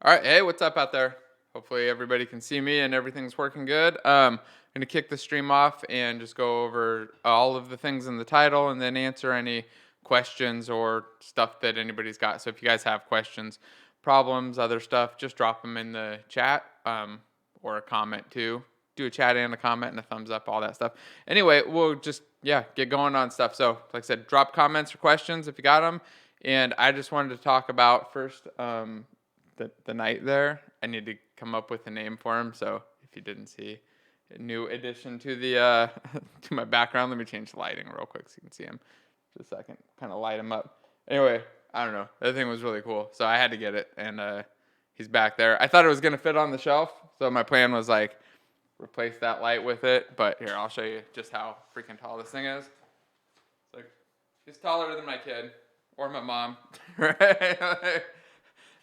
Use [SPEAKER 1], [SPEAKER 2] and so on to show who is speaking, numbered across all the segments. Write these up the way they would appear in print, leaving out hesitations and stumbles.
[SPEAKER 1] All right, hey, what's up out there? Hopefully everybody can see me and everything's working good. I'm gonna kick the stream off and just go over all of the things in the title and then answer any questions or stuff that anybody's got. So if you guys have questions, problems, other stuff, just drop them in the chat or a comment too. Do a chat and a comment and a thumbs up, all that stuff. Anyway, we'll just get going on stuff. So like I said, drop comments or questions if you got them. And I just wanted to talk about first. The night there. I need to come up with a name for him. So if you didn't see a new addition to the to my background, let me change the lighting real quick so you can see him. Just a second, kind of light him up. Anyway, I don't know. That thing was really cool, so I had to get it, and he's back there. I thought it was gonna fit on the shelf, so my plan was like replace that light with it. But here, I'll show you just how freaking tall this thing is. It's like he's taller than my kid or my mom, right?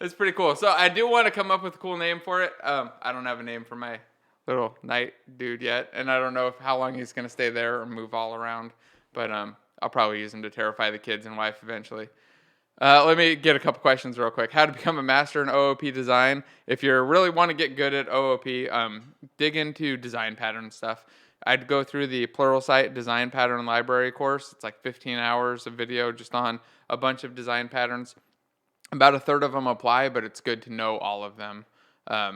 [SPEAKER 1] It's pretty cool. So I do want to come up with a cool name for it. I don't have a name for my little night dude yet, and I don't know how long he's going to stay there or move all around. But I'll probably use him to terrify the kids and wife eventually. Let me get a couple questions real quick. How to become a master in OOP design? If you really want to get good at OOP, dig into design pattern stuff. I'd go through the Pluralsight design pattern library course. It's like 15 hours of video just on a bunch of design patterns. About a third of them apply, but it's good to know all of them. Let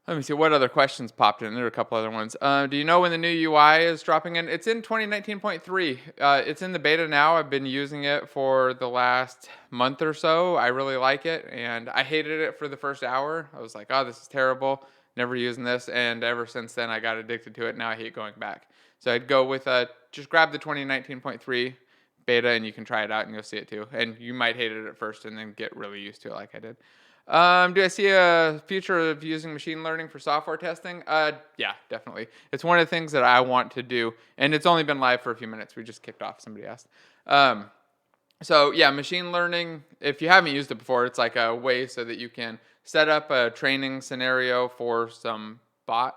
[SPEAKER 1] me see what other questions popped in. There are a couple other ones. Do you know when the new UI is dropping in? It's in 2019.3. It's in the beta now. I've been using it for the last month or so. I really like it, and I hated it for the first hour. I was like, oh, this is terrible. Never using this, and ever since then, I got addicted to it. Now I hate going back. So I'd go with just grab the 2019.3 beta and you can try it out and you'll see it too. And you might hate it at first and then get really used to it like I did. Do I see a future of using machine learning for software testing? Yeah, definitely. It's one of the things that I want to do, and it's only been live for a few minutes. We just kicked off, somebody asked. So yeah, machine learning, if you haven't used it before, it's like a way so that you can set up a training scenario for some bot,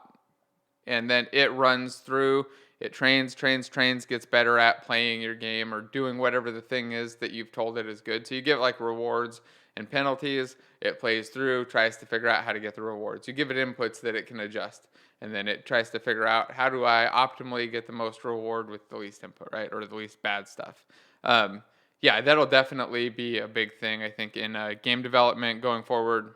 [SPEAKER 1] and then it runs through. It trains, gets better at playing your game or doing whatever the thing is that you've told it is good. So you give like rewards and penalties. It plays through, tries to figure out how to get the rewards. You give it inputs that it can adjust. And then it tries to figure out how do I optimally get the most reward with the least input, right? Or the least bad stuff. Yeah, that'll definitely be a big thing, I think, in game development going forward,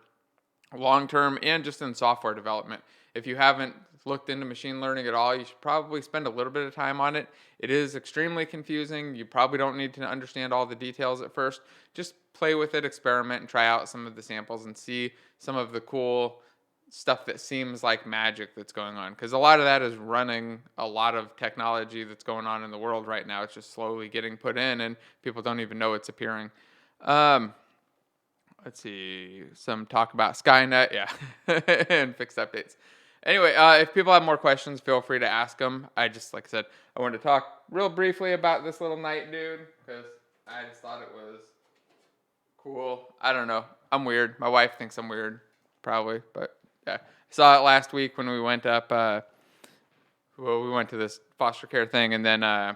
[SPEAKER 1] long term, and just in software development. If you haven't looked into machine learning at all, you should probably spend a little bit of time on it. It is extremely confusing. You probably don't need to understand all the details at first. Just play with it, experiment, and try out some of the samples and see some of the cool stuff that seems like magic that's going on. Because a lot of that is running a lot of technology that's going on in the world right now. It's just slowly getting put in, and people don't even know it's appearing. Let's see, some talk about Skynet, yeah, and fixed updates. Anyway, if people have more questions, feel free to ask them. Like I said, I wanted to talk real briefly about this little night dude because I just thought it was cool. I don't know. I'm weird. My wife thinks I'm weird, probably, but yeah. I saw it last week when we went up. We went to this foster care thing, and then I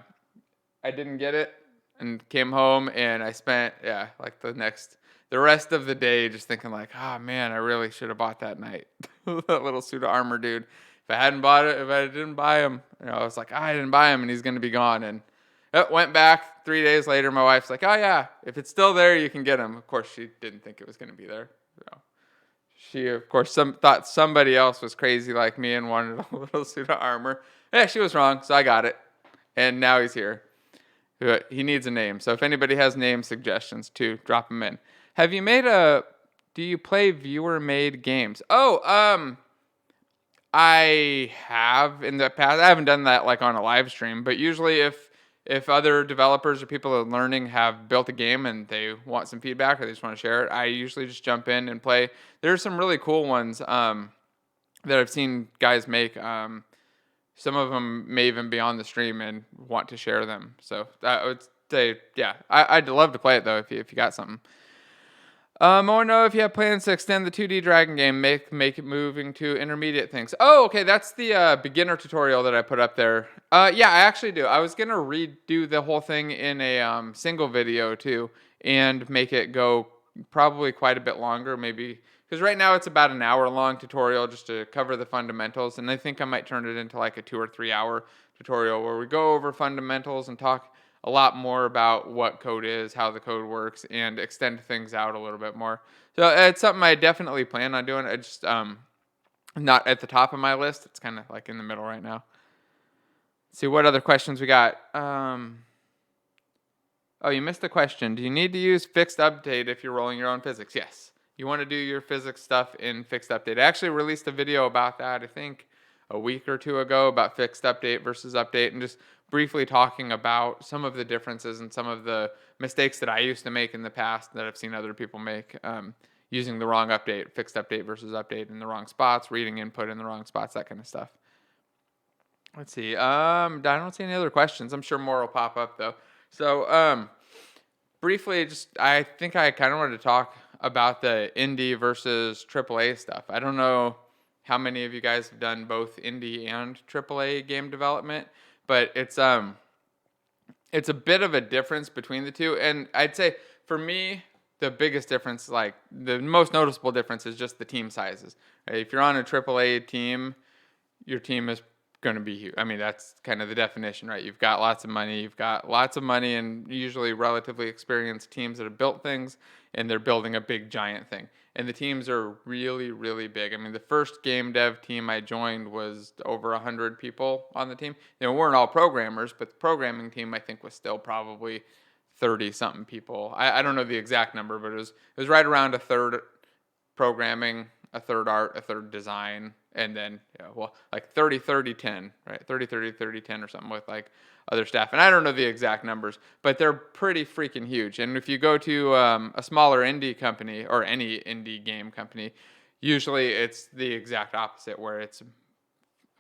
[SPEAKER 1] didn't get it and came home, and I spent like the rest of the day just thinking like, oh man, I really should have bought that night. That little suit of armor dude. If I hadn't bought it, if I didn't buy him, I was like, I didn't buy him and he's going to be gone. And went back 3 days later. My wife's like, oh yeah, if it's still there, you can get him. Of course, she didn't think it was going to be there. She, of course, thought somebody else was crazy like me and wanted a little suit of armor. Yeah, she was wrong. So I got it. And now he's here. He needs a name. So if anybody has name suggestions too, drop them in. Have you do you play viewer-made games? Oh, I have in the past. I haven't done that like on a live stream, but usually if other developers or people that are learning have built a game and they want some feedback or they just want to share it, I usually just jump in and play. There's some really cool ones that I've seen guys make. Some of them may even be on the stream and want to share them. So I would say, yeah, I'd love to play it though if you got something. I want to know if you have plans to extend the 2D Dragon game, make it moving to intermediate things. Oh, okay, that's the beginner tutorial that I put up there. Yeah, I actually do. I was going to redo the whole thing in a single video too and make it go probably quite a bit longer, maybe because right now it's about an hour long tutorial just to cover the fundamentals, and I think I might turn it into like a 2 or 3 hour tutorial where we go over fundamentals and talk a lot more about what code is, how the code works, and extend things out a little bit more. So it's something I definitely plan on doing. I just not at the top of my list. It's kind of like in the middle right now. Let's see what other questions we got. Oh, you missed the question. Do you need to use fixed update if you're rolling your own physics? Yes. You want to do your physics stuff in fixed update. I actually released a video about that, I think, a week or two ago about fixed update versus update, and just briefly talking about some of the differences and some of the mistakes that I used to make in the past that I've seen other people make, using the wrong update, fixed update versus update in the wrong spots, reading input in the wrong spots, that kind of stuff. Let's see. I don't see any other questions. I'm sure more will pop up though. So, briefly, just I think I kind of wanted to talk about the indie versus AAA stuff. I don't know how many of you guys have done both indie and AAA game development, but it's a bit of a difference between the two. And I'd say for me, the biggest difference, like the most noticeable difference, is just the team sizes. Right? If you're on a AAA team, your team is going to be huge. I mean, that's kind of the definition, right? You've got lots of money. You've got lots of money and usually relatively experienced teams that have built things, and they're building a big, giant thing. And the teams are really, really big. I mean, the first game dev team I joined was over 100 people on the team. We weren't all programmers, but the programming team, I think, was still probably 30-something people. I don't know the exact number, but it was right around a third programming, a third art, a third design, and then like 30 30 10, right? 30 30 30 10 or something with like other staff. And I don't know the exact numbers, but they're pretty freaking huge. And if you go to a smaller indie company or any indie game company, usually it's the exact opposite, where it's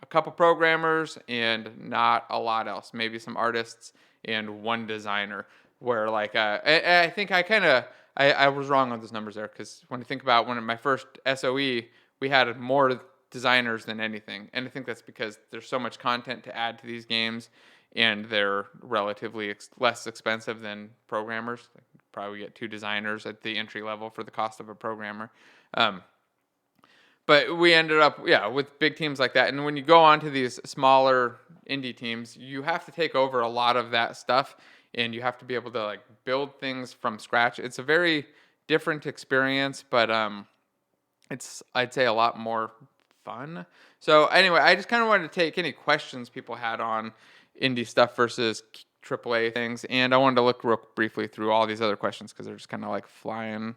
[SPEAKER 1] a couple programmers and not a lot else, maybe some artists and one designer. Where like I think I was wrong on those numbers there, because when I think about when my first SOE, we had more designers than anything, and I think that's because there's so much content to add to these games, and they're relatively less expensive than programmers. Like, probably get 2 designers at the entry level for the cost of a programmer. But we ended up, with big teams like that. And when you go on to these smaller indie teams, you have to take over a lot of that stuff, and you have to be able to like build things from scratch. It's a very different experience, but it's, I'd say, a lot more fun. So anyway, I just kind of wanted to take any questions people had on indie stuff versus AAA things, and I wanted to look real briefly through all these other questions because they're just kind of like flying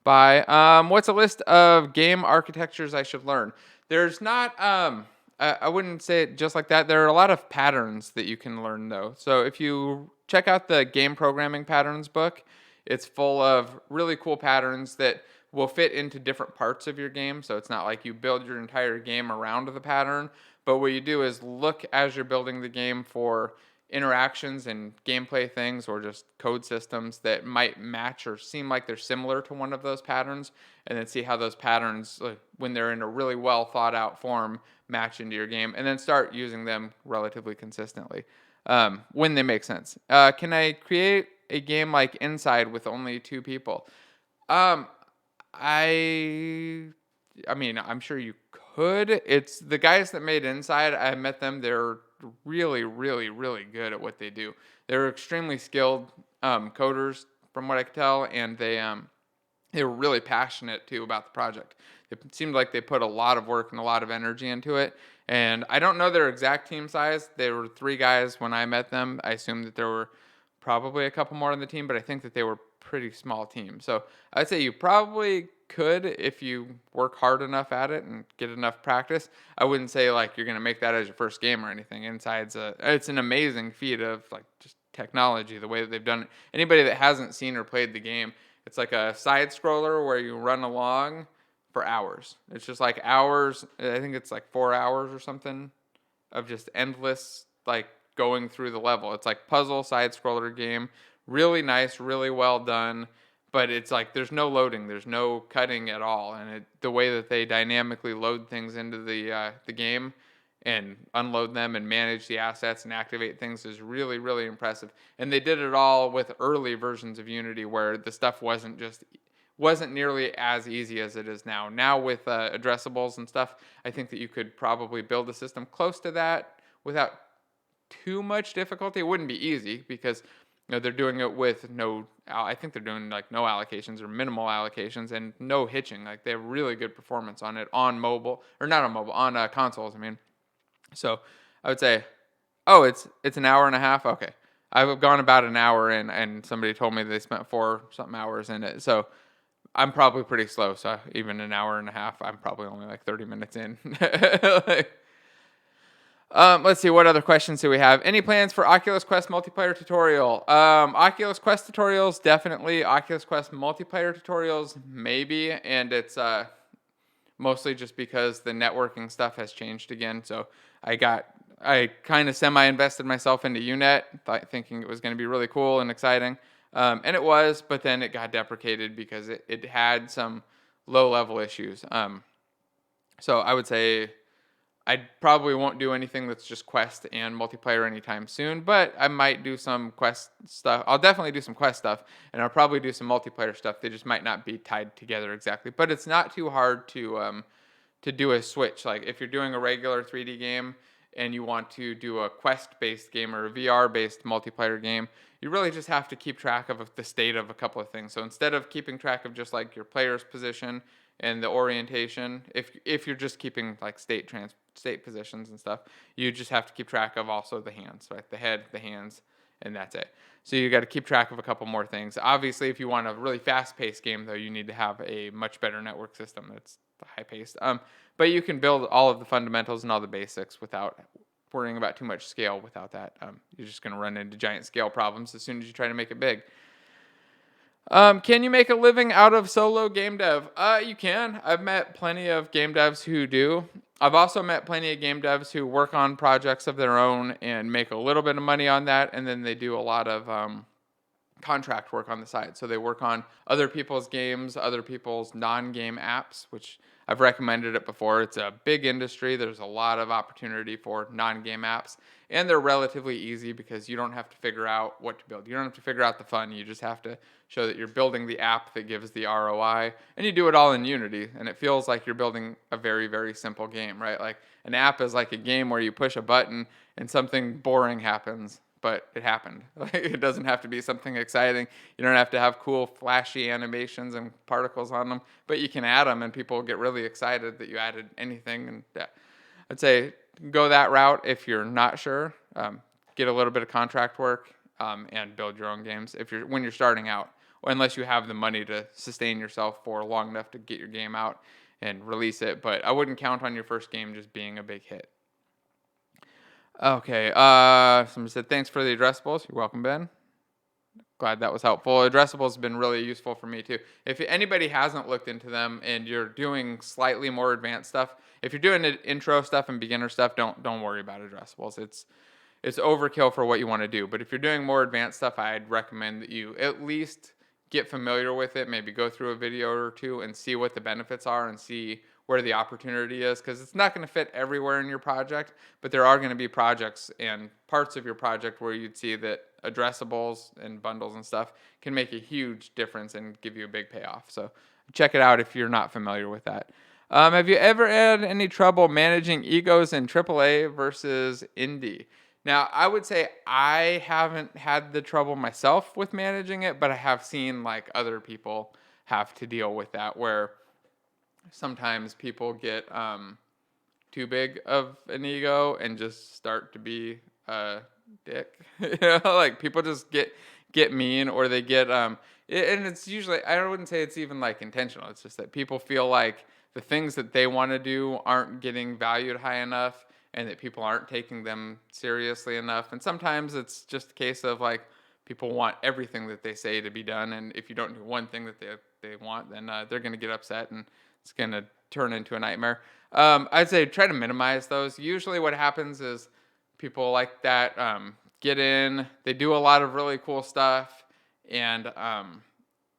[SPEAKER 1] by. What's a list of game architectures I should learn? There's not, I wouldn't say it just like that. There are a lot of patterns that you can learn though. So if you check out the game programming patterns book, it's full of really cool patterns that will fit into different parts of your game. So it's not like you build your entire game around the pattern, but what you do is look as you're building the game for interactions and gameplay things or just code systems that might match or seem like they're similar to one of those patterns, and then see how those patterns, when they're in a really well thought out form, match into your game, and then start using them relatively consistently when they make sense. Can I create a game like Inside with only 2 people? I mean, I'm sure you could. It's the guys that made Inside. I met them. They're really, really, really good at what they do. They're extremely skilled coders, from what I could tell, and they were really passionate too about the project. It seemed like they put a lot of work and a lot of energy into it. And I don't know their exact team size. There were 3 guys when I met them. I assume that there were probably a couple more on the team, but I think that they were pretty small team. So I'd say you probably could if you work hard enough at it and get enough practice. I wouldn't say like you're gonna make that as your first game or anything. It's an amazing feat of like just technology, the way that they've done it. Anybody that hasn't seen or played the game, it's like a side scroller where you run along for hours. It's just like hours. I think it's like 4 hours or something of just endless like going through the level. It's like puzzle side scroller game. Really nice, really well done, but it's like there's no loading, there's no cutting at all, and the way that they dynamically load things into the game and unload them and manage the assets and activate things is really, really impressive. And they did it all with early versions of Unity where the stuff wasn't nearly as easy as it is now. Now with addressables and stuff, I think that you could probably build a system close to that without too much difficulty. It wouldn't be easy because they're doing it with I think they're doing like no allocations or minimal allocations and no hitching. Like they have really good performance on it on mobile, or not on mobile, on consoles. I mean, so I would say, oh, it's an hour and a half. Okay, I've gone about an hour in, and somebody told me they spent 4 something hours in it. So I'm probably pretty slow. So even an hour and a half, I'm probably only like 30 minutes in. Like, let's see, what other questions do we have? Any plans for Oculus Quest multiplayer tutorial? Oculus Quest tutorials, definitely. Oculus Quest multiplayer tutorials, maybe. And it's mostly just because the networking stuff has changed again. So I kind of semi-invested myself into Unet, thinking it was going to be really cool and exciting. And it was, but then it got deprecated because it had some low-level issues. So I would say I probably won't do anything that's just Quest and multiplayer anytime soon, but I might do some Quest stuff. I'll definitely do some Quest stuff, and I'll probably do some multiplayer stuff. They just might not be tied together exactly, but it's not too hard to do a switch. Like if you're doing a regular 3D game and you want to do a Quest-based game or a VR-based multiplayer game, you really just have to keep track of the state of a couple of things. So instead of keeping track of just like your player's position and the orientation, if you're just keeping like state positions and stuff, you just have to keep track of also the hands, right? The head, the hands, and that's it. So you got to keep track of a couple more things. Obviously, if you want a really fast-paced game, though, you need to have a much better network system that's high-paced. But you can build all of the fundamentals and all the basics without worrying about too much scale. Without that, you're just going to run into giant scale problems as soon as you try to make it big. Can you make a living out of solo game dev? You can. I've met plenty of game devs who do. I've also met plenty of game devs who work on projects of their own and make a little bit of money on that, and then they do a lot of contract work on the side. So they work on other people's games, other people's non-game apps, which I've recommended it before. It's a big industry. There's a lot of opportunity for non-game apps, and they're relatively easy because you don't have to figure out what to build. You don't have to figure out the fun. You just have to show that you're building the app that gives the ROI, and you do it all in Unity, and it feels like you're building a very, very simple game, right? Like an app is like a game where you push a button and something boring happens, but it happened. Like, it doesn't have to be something exciting. You don't have to have cool, flashy animations and particles on them, but you can add them, and people get really excited that you added anything. And I'd say go that route if you're not sure. Get a little bit of contract work and build your own games when you're starting out, or unless you have the money to sustain yourself for long enough to get your game out and release it. But I wouldn't count on your first game just being a big hit. Okay, somebody said, thanks for the addressables. You're welcome, Ben. Glad that was helpful. Addressables have been really useful for me, too. If anybody hasn't looked into them and you're doing slightly more advanced stuff, if you're doing intro stuff and beginner stuff, don't worry about addressables. It's overkill for what you want to do. But if you're doing more advanced stuff, I'd recommend that you at least get familiar with it, maybe go through a video or two and see what the benefits are and see where the opportunity is, because it's not going to fit everywhere in your project, but there are going to be projects and parts of your project where you'd see that addressables and bundles and stuff can make a huge difference and give you a big payoff. So check it out if you're not familiar with that. Have you ever had any trouble managing egos in AAA versus indie? Now, I would say I haven't had the trouble myself with managing it, but I have seen like other people have to deal with that, where sometimes people get too big of an ego and just start to be a dick. Like people just get mean, or they get and it's usually, I wouldn't say it's even like intentional. It's just that people feel like the things that they want to do aren't getting valued high enough, and that people aren't taking them seriously enough. And sometimes it's just a case of like people want everything that they say to be done, and if you don't do one thing that they want, then they're going to get upset, and it's going to turn into a nightmare. I'd say try to minimize those. Usually what happens is people like that get in, they do a lot of really cool stuff, and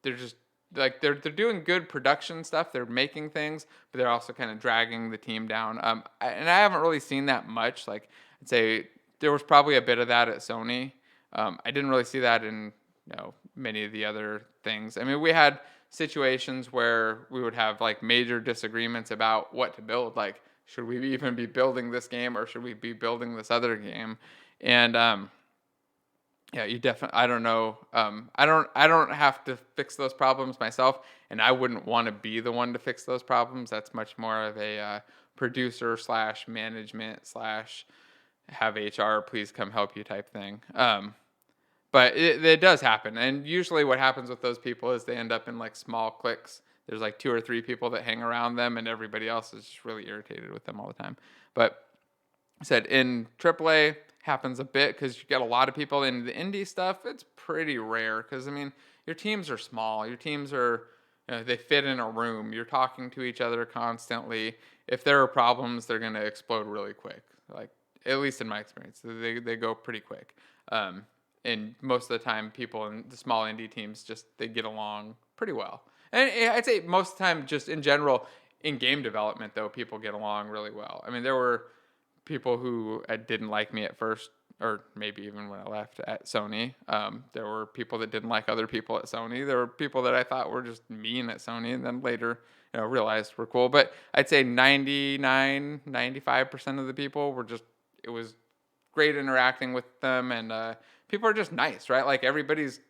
[SPEAKER 1] they're just like they're doing good production stuff. They're making things, but they're also kind of dragging the team down. And I haven't really seen that much. Like I'd say there was probably a bit of that at Sony. I didn't really see that in many of the other things. I mean, we had situations where we would have like major disagreements about what to build. Like, should we even be building this game or should we be building this other game? And yeah, you definitely. I don't know. I don't have to fix those problems myself, and I wouldn't want to be the one to fix those problems. That's much more of a producer slash management slash have HR please come help you type thing. But it does happen, and usually what happens with those people is they end up in like small cliques. There's like 2 or 3 people that hang around them, and everybody else is just really irritated with them all the time. But I said in AAA happens a bit because you get a lot of people. In the indie stuff, it's pretty rare because I mean your teams are small. Your teams are they fit in a room. You're talking to each other constantly. If there are problems, they're going to explode really quick. Like at least in my experience, they go pretty quick. And most of the time, people in the small indie teams just they get along pretty well. And I'd say most of the time, just in general, in game development, though, people get along really well. I mean, there were people who didn't like me at first, or maybe even when I left at Sony. There were people that didn't like other people at Sony. There were people that I thought were just mean at Sony, and then later, realized were cool. But I'd say 99, 95% of the people were just, it was great interacting with them, and people are just nice, right? Like everybody is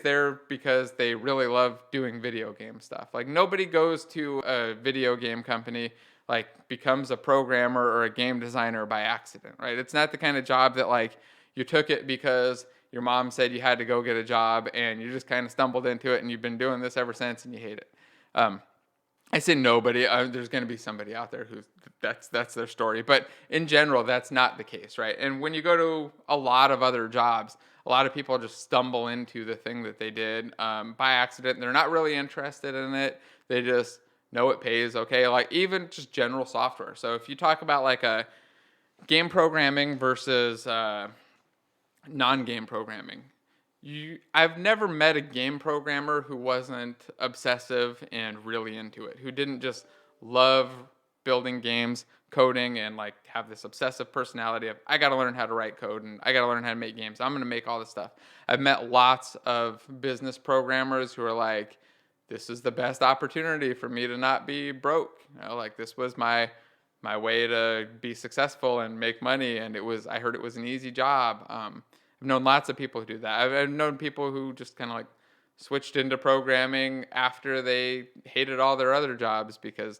[SPEAKER 1] there because they really love doing video game stuff. Like nobody goes to a video game company like becomes a programmer or a game designer by accident, right? It's not the kind of job that like you took it because your mom said you had to go get a job and you just kind of stumbled into it and you've been doing this ever since and you hate it. I say nobody. There's going to be somebody out there who that's their story, but in general, that's not the case, right? And when you go to a lot of other jobs, a lot of people just stumble into the thing that they did by accident. They're not really interested in it. They just know it pays. Okay, like even just general software. So if you talk about like a game programming versus non-game programming, I've never met a game programmer who wasn't obsessive and really into it, who didn't just love building games, coding, and like have this obsessive personality of I got to learn how to write code and I got to learn how to make games. I'm going to make all this stuff. I've met lots of business programmers who are like, this is the best opportunity for me to not be broke. Like this was my way to be successful and make money, and I heard it was an easy job. I've known lots of people who do that. I've known people who just kind of like switched into programming after they hated all their other jobs because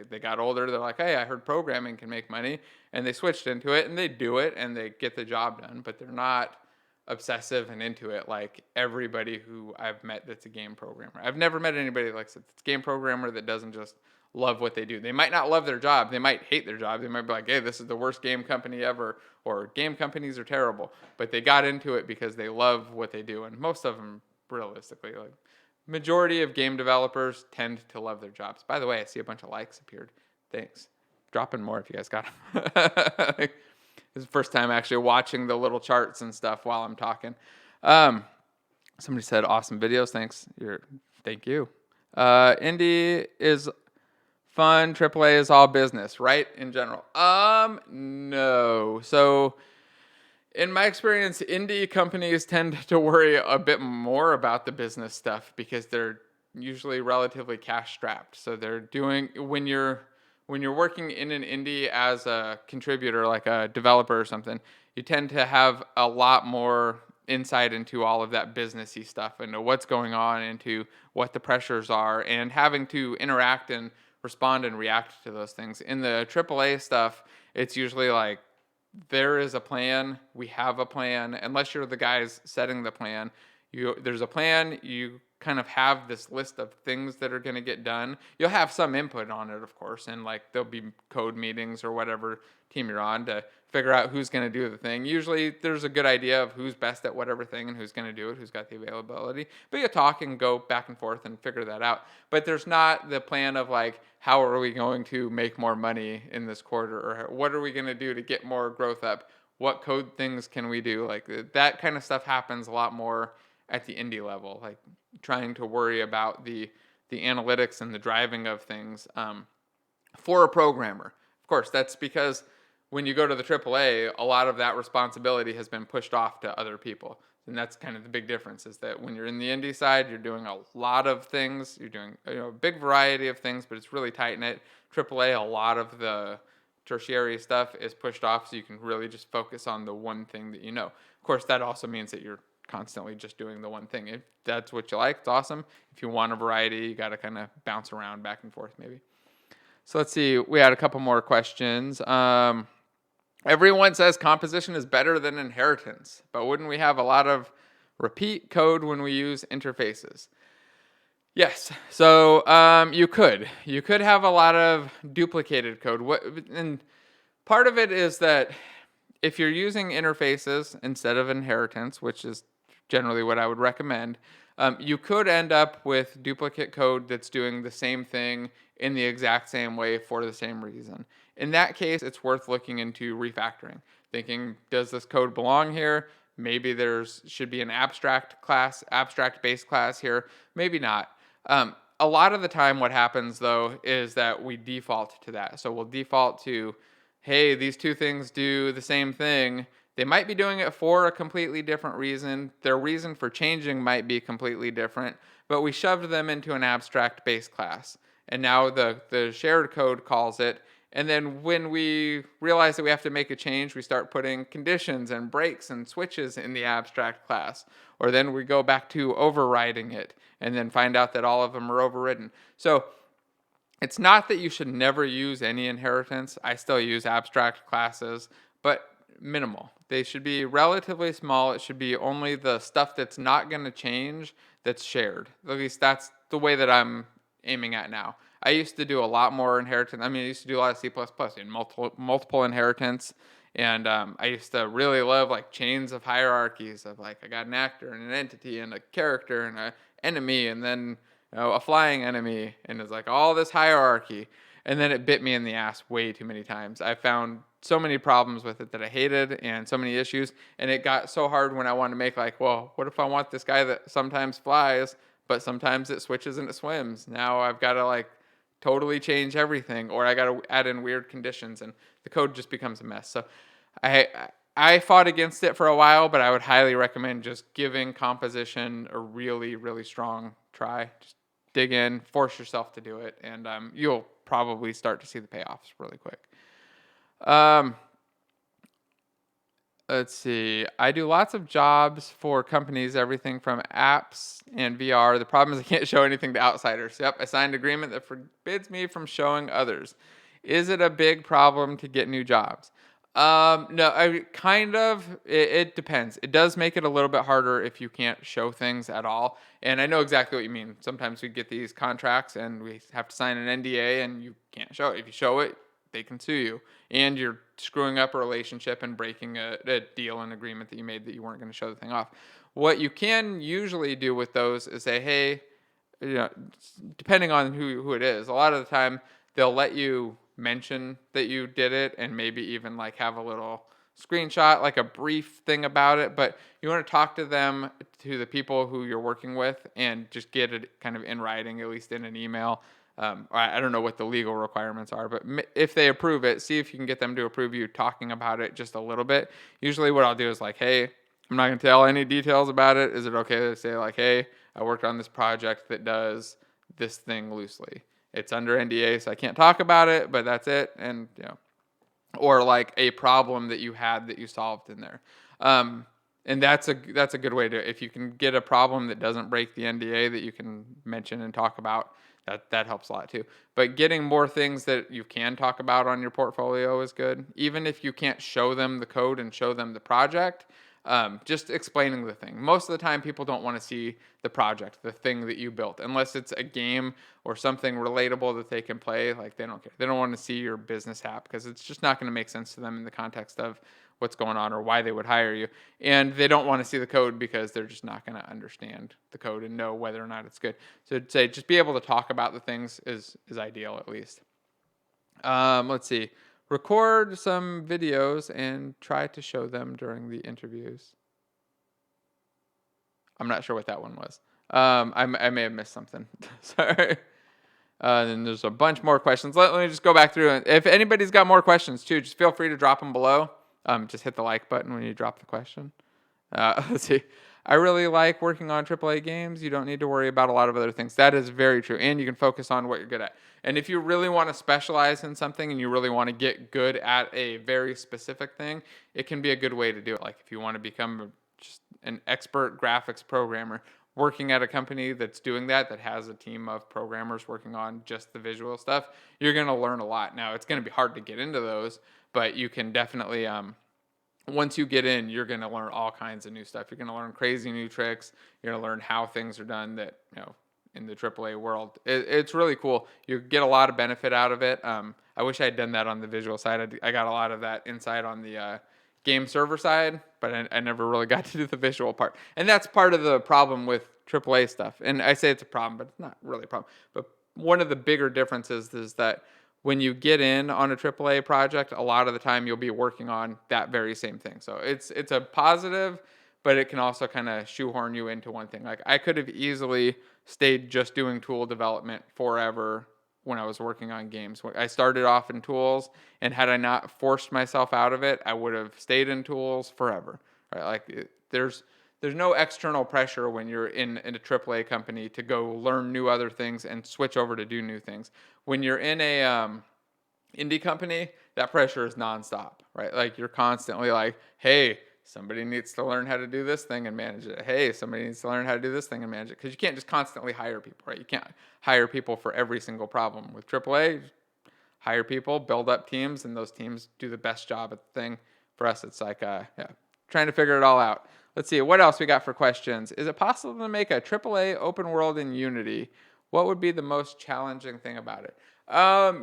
[SPEAKER 1] they got older. They're like, hey, I heard programming can make money. And they switched into it and they do it and they get the job done. But they're not obsessive and into it like everybody who I've met that's a game programmer. I've never met anybody like that's a game programmer that doesn't just love what they do. They might not love their job. They might hate their job. They might be like, hey, this is the worst game company ever, or game companies are terrible. But they got into it because they love what they do. And most of them, realistically, like majority of game developers tend to love their jobs. By the way, I see a bunch of likes appeared. Thanks. Drop in more if you guys got them. This is the first time actually watching the little charts and stuff while I'm talking. Somebody said awesome videos. Thanks. Thank you. Indie is fun. AAA is all business, right? In general. No. So in my experience, indie companies tend to worry a bit more about the business stuff because they're usually relatively cash strapped. So they're doing when you're working in an indie as a contributor, like a developer or something, you tend to have a lot more insight into all of that businessy stuff, into what's going on, into what the pressures are, and having to interact and respond and react to those things. In the AAA stuff, it's usually like, there is a plan, we have a plan, unless you're the guys setting the plan. There's a plan, you kind of have this list of things that are going to get done. You'll have some input on it, of course, and like there'll be code meetings or whatever team you're on to figure out who's going to do the thing. Usually there's a good idea of who's best at whatever thing and who's going to do it, who's got the availability. But you talk and go back and forth and figure that out. But there's not the plan of like, how are we going to make more money in this quarter, or what are we going to do to get more growth up? What code things can we do? Like that kind of stuff happens a lot more at the indie level, like trying to worry about the analytics and the driving of things for a programmer. Of course, that's because when you go to the AAA, a lot of that responsibility has been pushed off to other people. And that's kind of the big difference, is that when you're in the indie side, you're doing a lot of things. You're doing a big variety of things, but it's really tight knit. AAA, a lot of the tertiary stuff is pushed off, so you can really just focus on the one thing that you know. Of course, that also means that you're constantly just doing the one thing. If that's what you like, it's awesome. If you want a variety, you got to kind of bounce around back and forth maybe. So let's see. We had a couple more questions. Everyone says composition is better than inheritance, but wouldn't we have a lot of repeat code when we use interfaces? Yes. So you could have a lot of duplicated code. And part of it is that if you're using interfaces instead of inheritance, which is generally what I would recommend, you could end up with duplicate code that's doing the same thing in the exact same way for the same reason. In that case, it's worth looking into refactoring, thinking, does this code belong here? Maybe should be an abstract base class here. Maybe not. A lot of the time what happens, though, is that we default to that. So we'll default to, hey, these two things do the same thing. They might be doing it for a completely different reason. Their reason for changing might be completely different, but we shoved them into an abstract base class. And now the shared code calls it. And then when we realize that we have to make a change, we start putting conditions and breaks and switches in the abstract class. Or then we go back to overriding it and then find out that all of them are overridden. So it's not that you should never use any inheritance. I still use abstract classes, but minimal. They should be relatively small. It should be only the stuff that's not going to change that's shared. At least that's the way that I'm aiming at now. I used to do a lot more inheritance. I mean, I used to do a lot of C++ in multiple inheritance. And I used to really love like chains of hierarchies of like, I got an actor and an entity and a character and an enemy and then a flying enemy. And it's like all this hierarchy. And then it bit me in the ass way too many times. I found so many problems with it that I hated and so many issues. And it got so hard when I wanted to make like, well, what if I want this guy that sometimes flies, but sometimes it switches and it swims? Now I've got to like totally change everything, or I got to add in weird conditions, and the code just becomes a mess. So I fought against it for a while, but I would highly recommend just giving composition a really, really strong try. Just dig in, force yourself to do it, and you'll probably start to see the payoffs really quick. Let's see. I do lots of jobs for companies, everything from apps and VR. The problem is I can't show anything to outsiders. Yep, I signed an agreement that forbids me from showing others. Is it a big problem to get new jobs? No, it depends. It does make it a little bit harder if you can't show things at all. And I know exactly what you mean. Sometimes we get these contracts and we have to sign an NDA and you can't show it. If you show it, they can sue you. And you're screwing up a relationship and breaking a deal and agreement that you made that you weren't going to show the thing off. What you can usually do with those is say, hey, depending on who it is, a lot of the time they'll let you mention that you did it and maybe even like have a little screenshot, like a brief thing about it. But you want to talk to them, to the people who you're working with, and just get it kind of in writing, at least in an email. I don't know what the legal requirements are, but if they approve it, see if you can get them to approve you talking about it just a little bit. Usually what I'll do is like, hey, I'm not going to tell any details about it. Is it okay to say like, hey, I worked on this project that does this thing loosely. It's under NDA, so I can't talk about it, but that's it. And, or like a problem that you had that you solved in there. And that's a good way to, if you can get a problem that doesn't break the NDA that you can mention and talk about, that helps a lot too. But getting more things that you can talk about on your portfolio is good. Even if you can't show them the code and show them the project, just explaining the thing. Most of the time, people don't want to see the project, the thing that you built, unless it's a game or something relatable that they can play. Like they don't care. They don't want to see your business app because it's just not going to make sense to them in the context of what's going on or why they would hire you. And they don't want to see the code because they're just not going to understand the code and know whether or not it's good. So I'd say just be able to talk about the things is ideal at least. Let's see. Record some videos and try to show them during the interviews. I'm not sure what that one was. I may have missed something. Sorry. Then there's a bunch more questions. Let me just go back through. And if anybody's got more questions too, just feel free to drop them below. Just hit the like button when you drop the question. Let's see. I really like working on AAA games. You don't need to worry about a lot of other things. That is very true. And you can focus on what you're good at. And if you really want to specialize in something and you really want to get good at a very specific thing, it can be a good way to do it. Like if you want to become just an expert graphics programmer, working at a company that's doing that, that has a team of programmers working on just the visual stuff, you're going to learn a lot. Now, it's going to be hard to get into those, but you can definitely once you get in, you're going to learn all kinds of new stuff. You're going to learn crazy new tricks. You're going to learn how things are done that, in the AAA world. It's really cool. You get a lot of benefit out of it. I wish I had done that on the visual side. I got a lot of that insight on the game server side, but I never really got to do the visual part. And that's part of the problem with AAA stuff. And I say it's a problem, but it's not really a problem. But one of the bigger differences is that when you get in on a AAA project, a lot of the time you'll be working on that very same thing. So it's a positive, but it can also kind of shoehorn you into one thing. Like I could have easily stayed just doing tool development forever when I was working on games. I started off in tools, and had I not forced myself out of it, I would have stayed in tools forever. Right? Like there's no external pressure when you're in a AAA company to go learn new other things and switch over to do new things. When you're in a indie company, that pressure is nonstop, right? Like you're constantly like, hey, somebody needs to learn how to do this thing and manage it. Hey, somebody needs to learn how to do this thing and manage it. Because you can't just constantly hire people, right? You can't hire people for every single problem. With AAA, hire people, build up teams, and those teams do the best job at the thing. For us, it's like, trying to figure it all out. Let's see, what else we got for questions? Is it possible to make a AAA open world in Unity? What would be the most challenging thing about it?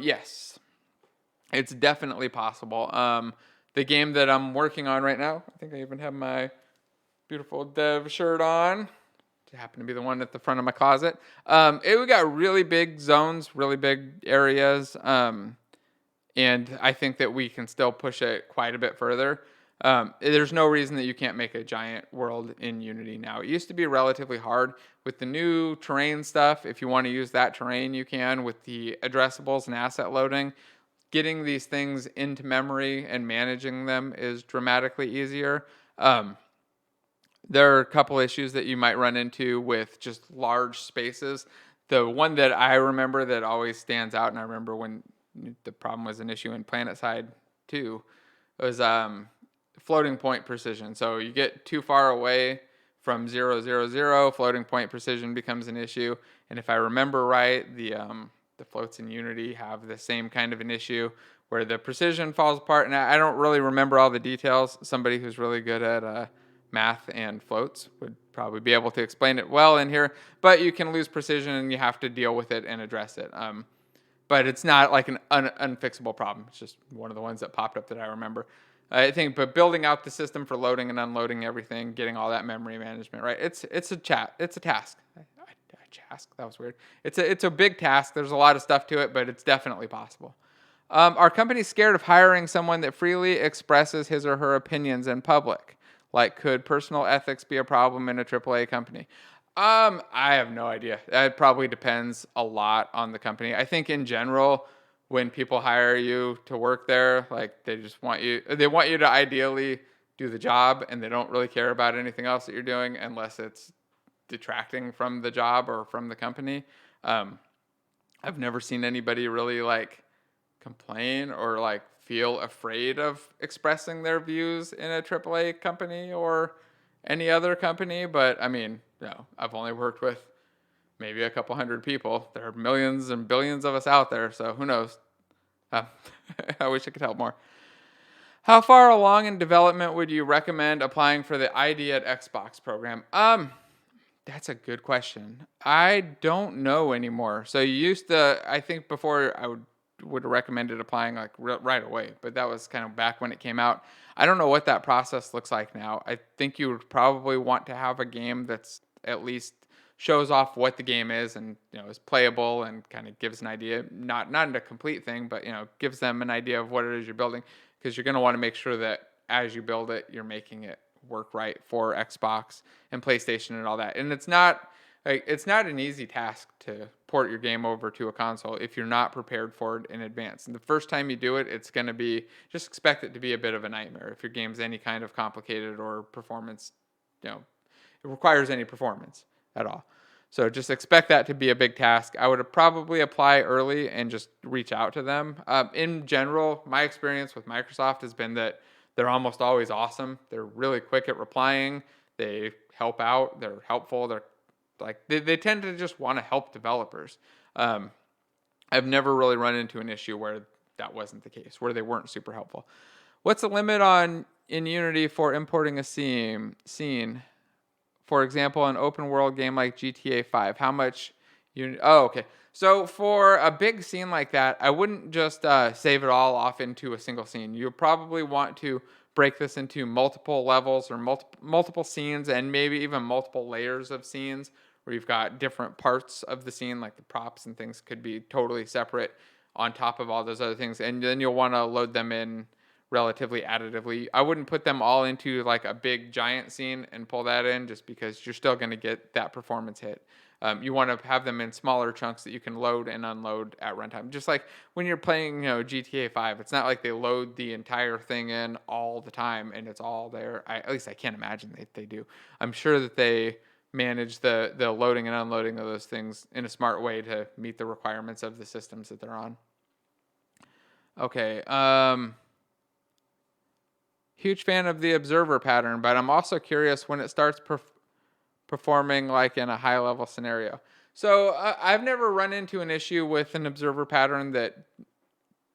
[SPEAKER 1] Yes, it's definitely possible. The game that I'm working on right now, I think I even have my beautiful dev shirt on. It happened to be the one at the front of my closet. We got really big zones, really big areas, and I think that we can still push it quite a bit further. There's no reason that you can't make a giant world in Unity now. It used to be relatively hard. With the new terrain stuff, if you want to use that terrain, you can. With the addressables and asset loading, getting these things into memory and managing them is dramatically easier. There are a couple issues that you might run into with just large spaces. The one that I remember that always stands out, and I remember when the problem was an issue in PlanetSide 2, was floating point precision. So you get too far away from 0, 0, 0, floating point precision becomes an issue. And if I remember right, the floats in Unity have the same kind of an issue where the precision falls apart. And I don't really remember all the details. Somebody who's really good at math and floats would probably be able to explain it well in here. But you can lose precision, and you have to deal with it and address it. But it's not like an unfixable problem. It's just one of the ones that popped up that I remember. I think, but building out the system for loading and unloading everything, getting all that memory management right, it's a task. Task, that was weird. It's a big task. There's a lot of stuff to it, but it's definitely possible. Are companies scared of hiring someone that freely expresses his or her opinions in public? Like, could personal ethics be a problem in a AAA company? I have no idea. That probably depends a lot on the company. I think in general, when people hire you to work there, like they want you to ideally do the job, and they don't really care about anything else that you're doing unless it's detracting from the job or from the company. I've never seen anybody really like complain or like feel afraid of expressing their views in a AAA company or any other company. But I mean, I've only worked with maybe a couple hundred people. There are millions and billions of us out there, so who knows? I wish I could help more. How far along in development would you recommend applying for the ID at Xbox program? That's a good question. I don't know anymore. So you used to, I think before I would have recommended applying like right away, but that was kind of back when it came out. I don't know what that process looks like now. I think you would probably want to have a game that's at least shows off what the game is and is playable and kind of gives an idea, not a complete thing, but gives them an idea of what it is you're building, because you're going to want to make sure that as you build it, you're making it work right for Xbox and PlayStation and all that. And it's not an easy task to port your game over to a console if you're not prepared for it in advance. And the first time you do it, it's going to be, just expect it to be a bit of a nightmare. If your game's any kind of complicated or performance, requires any performance at all. So just expect that to be a big task. I would probably apply early and just reach out to them. In general, my experience with Microsoft has been that they're almost always awesome. They're really quick at replying. They help out. They're helpful. They're like they tend to just want to help developers. I've never really run into an issue where that wasn't the case, where they weren't super helpful. What's the limit on in Unity for importing a scene? For example, an open world game like GTA 5, how much oh, okay. So for a big scene like that, I wouldn't just save it all off into a single scene. You probably want to break this into multiple levels or multiple scenes and maybe even multiple layers of scenes where you've got different parts of the scene, like the props and things could be totally separate on top of all those other things. And then you'll want to load them in relatively additively. I wouldn't put them all into like a big giant scene and pull that in just because you're still going to get that performance hit. You want to have them in smaller chunks that you can load and unload at runtime. Just like when you're playing, GTA 5, it's not like they load the entire thing in all the time and it's all there. At least I can't imagine they do. I'm sure that they manage the loading and unloading of those things in a smart way to meet the requirements of the systems that they're on. Okay. Huge fan of the observer pattern, but I'm also curious when it starts performing like in a high level scenario. So I've never run into an issue with an observer pattern that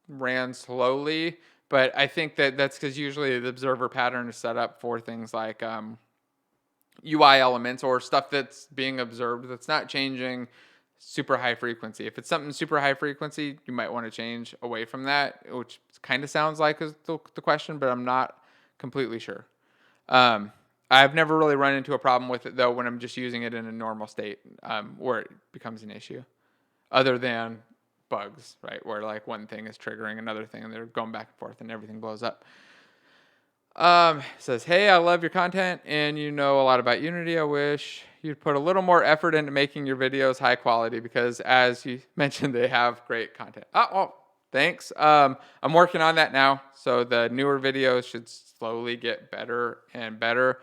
[SPEAKER 1] ran slowly, but I think that's because usually the observer pattern is set up for things like UI elements or stuff that's being observed that's not changing super high frequency. If it's something super high frequency, you might want to change away from that, which kind of sounds like is the question, but I'm not completely sure. I've never really run into a problem with it, though, when I'm just using it in a normal state where it becomes an issue, other than bugs, right, where like one thing is triggering another thing and they're going back and forth and everything blows up. Says, hey, I love your content and you know a lot about Unity. I wish you'd put a little more effort into making your videos high quality because as you mentioned, they have great content. Oh, well, thanks. I'm working on that now. So the newer videos should slowly get better and better.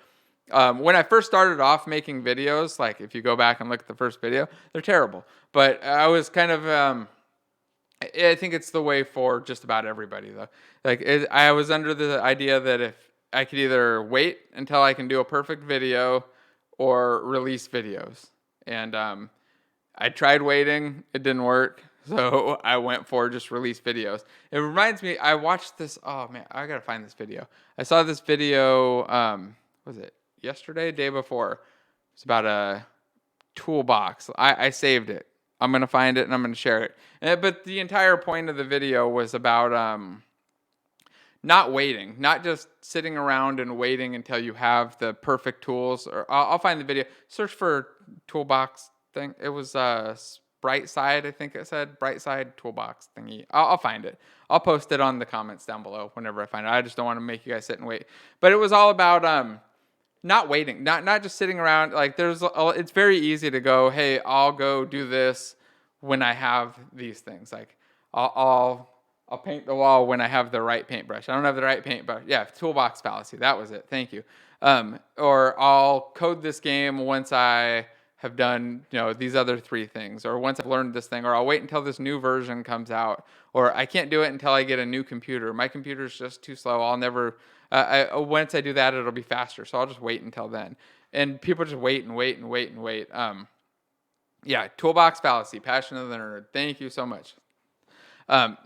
[SPEAKER 1] When I first started off making videos, like if you go back and look at the first video, they're terrible. But I was kind of, I think it's the way for just about everybody, though. Like I was under the idea that if I could either wait until I can do a perfect video or release videos. And I tried waiting. It didn't work. So I went for just release videos. It reminds me, I watched this. Oh, man, I got to find this video. I saw this video, was it yesterday, day before? It's about a toolbox. I saved it. I'm going to find it and I'm going to share it. But the entire point of the video was about not waiting, not just sitting around and waiting until you have the perfect tools. Or I'll find the video. Search for toolbox thing. It was Bright Side, I think it said. Bright Side toolbox thingy. I'll find it. I'll post it on the comments down below whenever I find it. I just don't want to make you guys sit and wait. But it was all about not waiting, not just sitting around. Like it's very easy to go, hey, I'll go do this when I have these things. Like I'll paint the wall when I have the right paintbrush. I don't have the right paintbrush. Yeah, toolbox fallacy. That was it. Thank you. Or I'll code this game once I have done, these other three things, or once I've learned this thing, or I'll wait until this new version comes out, or I can't do it until I get a new computer. My computer's just too slow. I'll never, once I do that, it'll be faster. So I'll just wait until then. And people just wait and wait and wait and wait. Yeah, toolbox fallacy, passion of the nerd. Thank you so much.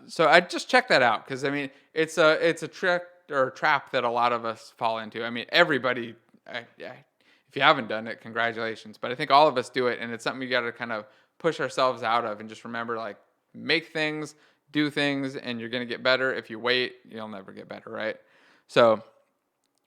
[SPEAKER 1] So I just check that out because it's a trick or a trap that a lot of us fall into. Everybody. If you haven't done it, congratulations. But I think all of us do it, and it's something you got to kind of push ourselves out of and just remember, like, make things, do things, and you're going to get better. If you wait, you'll never get better, right? So,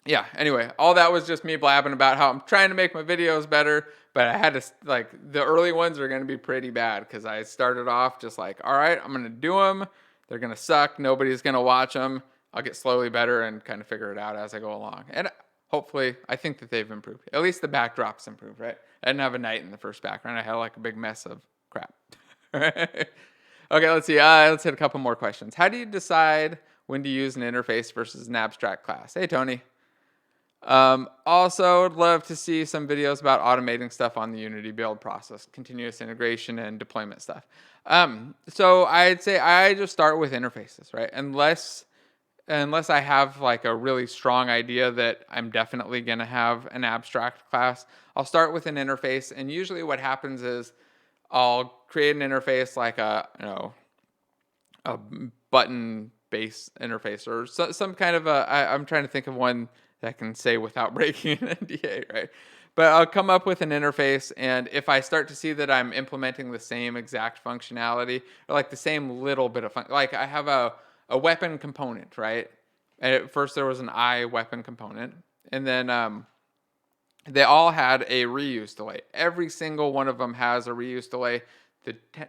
[SPEAKER 1] yeah, anyway, all that was just me blabbing about how I'm trying to make my videos better, but I had to, the early ones are going to be pretty bad because I started off just like, all right, I'm going to do them. They're going to suck. Nobody's going to watch them. I'll get slowly better and kind of figure it out as I go along. And hopefully, I think that they've improved. At least the backdrop's improved, right? I didn't have a knight in the first background. I had like a big mess of crap. Okay, let's see. Let's hit a couple more questions. How do you decide when to use an interface versus an abstract class? Hey, Tony. Also, would love to see some videos about automating stuff on the Unity build process, continuous integration and deployment stuff. So I'd say I just start with interfaces, right? Unless I have like a really strong idea that I'm definitely going to have an abstract class, I'll start with an interface. And usually what happens is I'll create an interface like a button based interface or some kind of I'm trying to think of one that I can say without breaking an NDA, right? But I'll come up with an interface, and if I start to see that I'm implementing the same exact functionality or like the same little bit of fun, like I have a weapon component, right? And at first there was an eye weapon component, and then they all had a reuse delay. Every single one of them has a reuse delay.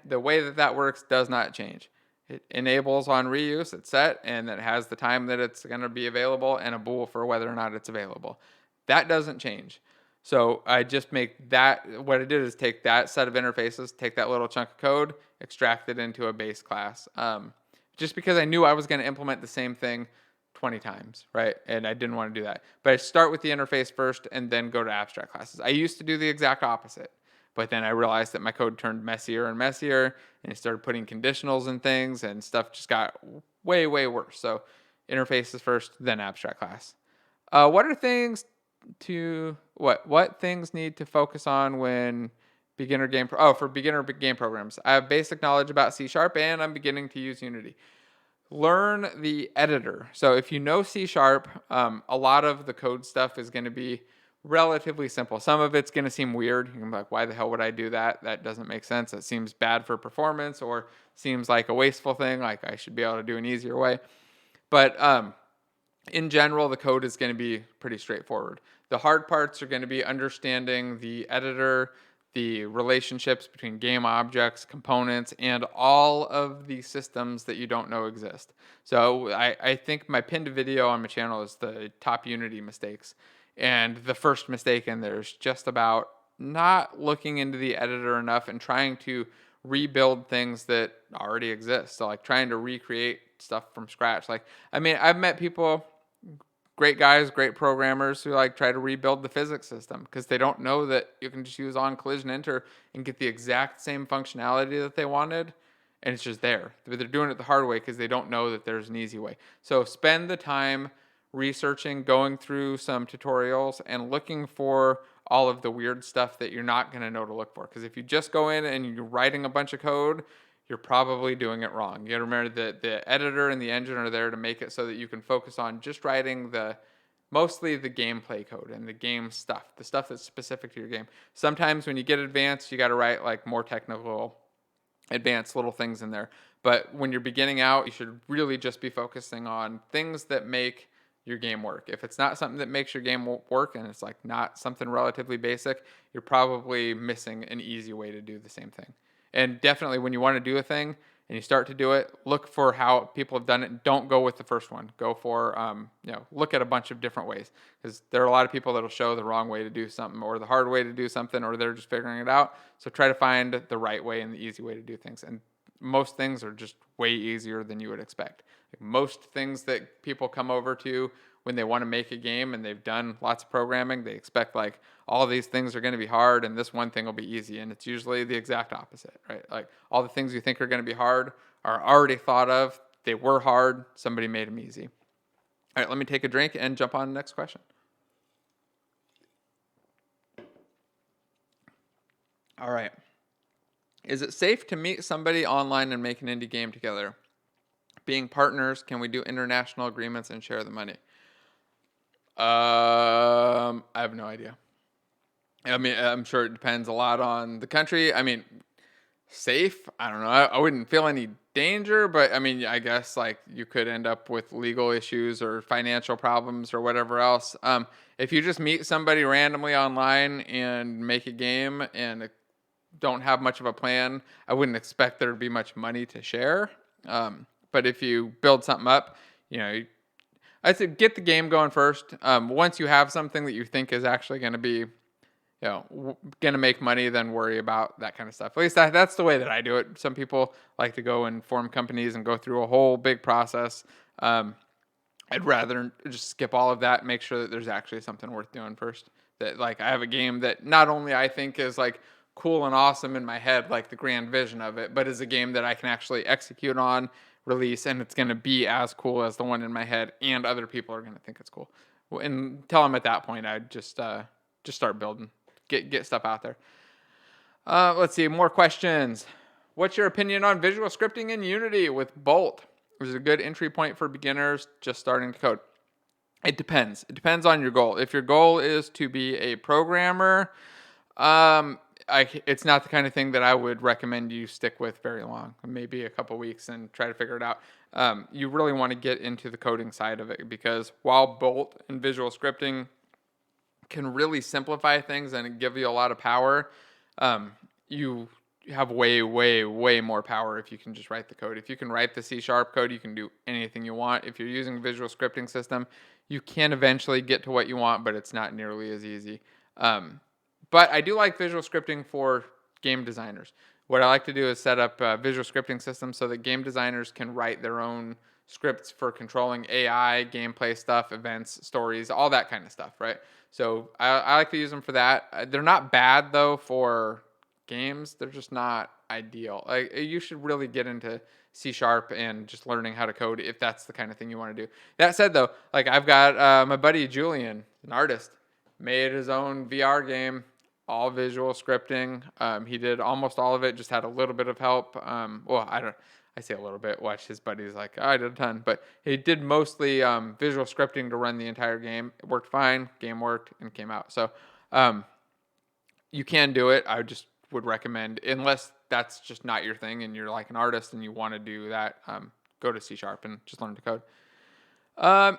[SPEAKER 1] The way that works does not change. It enables on reuse, it's set, and it has the time that it's going to be available and a bool for whether or not it's available. That doesn't change. So I just make that, what I did is take that set of interfaces, take that little chunk of code, extract it into a base class. Just because I knew I was going to implement the same thing 20 times, right? And I didn't want to do that. But I start with the interface first and then go to abstract classes. I used to do the exact opposite, but then I realized that my code turned messier and messier, and I started putting conditionals and things, and stuff just got way, way worse. So interfaces first, then abstract class. What are things to what things need to focus on when for beginner game programs? I have basic knowledge about C# and I'm beginning to use Unity. Learn the editor. So if you know C#, a lot of the code stuff is going to be relatively simple. Some of it's going to seem weird. You can be like, why the hell would I do that? That doesn't make sense. It seems bad for performance or seems like a wasteful thing. Like I should be able to do an easier way. But in general, the code is going to be pretty straightforward. The hard parts are going to be understanding the editor, the relationships between game objects, components, and all of the systems that you don't know exist. So I think my pinned video on my channel is the top Unity mistakes. And the first mistake in there is just about not looking into the editor enough and trying to rebuild things that already exist. So like trying to recreate stuff from scratch. Like, I mean, I've met people, great guys, great programmers who like try to rebuild the physics system because they don't know that you can just use on collision enter and get the exact same functionality that they wanted, and it's just there. But they're doing it the hard way because they don't know that there's an easy way. So spend the time researching, going through some tutorials, and looking for all of the weird stuff that you're not going to know to look for. Because if you just go in and you're writing a bunch of code, you're probably doing it wrong. You got to remember that the editor and the engine are there to make it so that you can focus on just writing mostly the gameplay code and the game stuff, the stuff that's specific to your game. Sometimes when you get advanced, you got to write like more technical, advanced little things in there. But when you're beginning out, you should really just be focusing on things that make your game work. If it's not something that makes your game work and it's like not something relatively basic, you're probably missing an easy way to do the same thing. And definitely when you want to do a thing and you start to do it, look for how people have done it. Don't go with the first one. Go for, look at a bunch of different ways, because there are a lot of people that'll show the wrong way to do something or the hard way to do something, or they're just figuring it out. So try to find the right way and the easy way to do things. And most things are just way easier than you would expect. Like most things that people come over to when they want to make a game and they've done lots of programming, they expect like all these things are going to be hard and this one thing will be easy. And it's usually the exact opposite, right? Like all the things you think are going to be hard are already thought of. They were hard. Somebody made them easy. All right, let me take a drink and jump on the next question. All right. Is it safe to meet somebody online and make an indie game together? Being partners, can we do international agreements and share the money? I have no idea. I mean, I'm sure it depends a lot on the country. I mean, safe? I don't know. I wouldn't feel any danger, but I mean, I guess like you could end up with legal issues or financial problems or whatever else. If you just meet somebody randomly online and make a game and don't have much of a plan, I wouldn't expect there to be much money to share. But if you build something up, I'd say get the game going first. Once you have something that you think is actually going to be, going to make money, then worry about that kind of stuff. At least that's the way that I do it. Some people like to go and form companies and go through a whole big process. I'd rather just skip all of that and make sure that there's actually something worth doing first. That like I have a game that not only I think is like cool and awesome in my head, like the grand vision of it, but is a game that I can actually execute on, release, and it's going to be as cool as the one in my head, and other people are going to think it's cool. And until I'm at that point, I'd just start building, get stuff out there. Let's see, more questions. What's your opinion on visual scripting in Unity with Bolt? Is it a good entry point for beginners just starting to code? It depends. It depends on your goal. If your goal is to be a programmer, it's not the kind of thing that I would recommend you stick with very long. Maybe a couple weeks and try to figure it out. You really want to get into the coding side of it because while Bolt and visual scripting can really simplify things and give you a lot of power, you have way, way, way more power if you can just write the code. If you can write the C# code, you can do anything you want. If you're using a visual scripting system, you can eventually get to what you want, but it's not nearly as easy. But I do like visual scripting for game designers. What I like to do is set up a visual scripting systems so that game designers can write their own scripts for controlling AI, gameplay stuff, events, stories, all that kind of stuff, right? So I like to use them for that. They're not bad, though, for games. They're just not ideal. Like you should really get into C# and just learning how to code if that's the kind of thing you want to do. That said, though, like I've got my buddy Julian, an artist, made his own VR game, all visual scripting. He did almost all of it, just had a little bit of help. Well, I say a little bit. Watch his buddies like, oh, I did a ton, but he did mostly visual scripting to run the entire game. It worked fine. Game worked and came out. So you can do it. I just would recommend, unless that's just not your thing and you're like an artist and you want to do that, go to C# and just learn to code.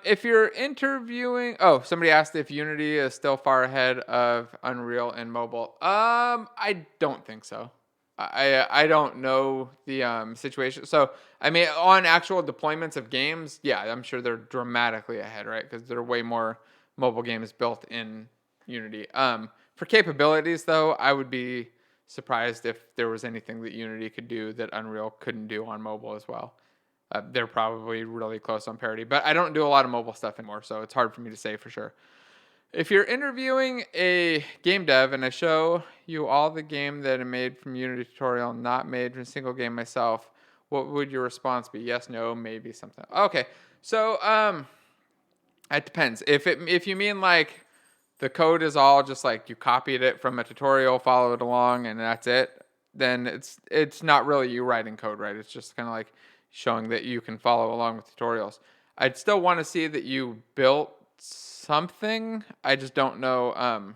[SPEAKER 1] If you're interviewing, somebody asked if Unity is still far ahead of Unreal and mobile. I don't think so. I don't know the situation. So I mean, on actual deployments of games, yeah, I'm sure they're dramatically ahead, right? Because there are way more mobile games built in Unity. For capabilities, though, I would be surprised if there was anything that Unity could do that Unreal couldn't do on mobile as well. They're probably really close on parity, but I don't do a lot of mobile stuff anymore, so it's hard for me to say for sure. If you're interviewing a game dev and I show you all the game that I made from Unity tutorial, not made from a single game myself, what would your response be? Yes, no, maybe something. Okay, so it depends. If you mean like the code is all just like you copied it from a tutorial, followed it along, and that's it, then it's not really you writing code, right? It's just kind of like showing that you can follow along with tutorials. I'd still want to see that you built something. I just don't know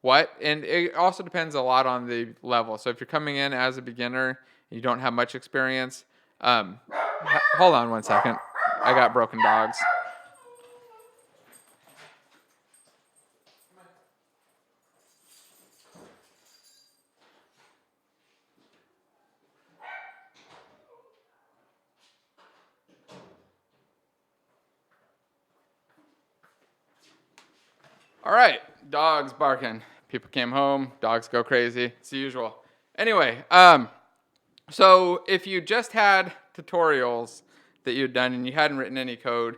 [SPEAKER 1] what. And it also depends a lot on the level. So if you're coming in as a beginner and you don't have much experience, hold on one second. I got broken dogs. All right, dogs barking. People came home. Dogs go crazy. It's the usual. Anyway, so if you just had tutorials that you'd done and you hadn't written any code,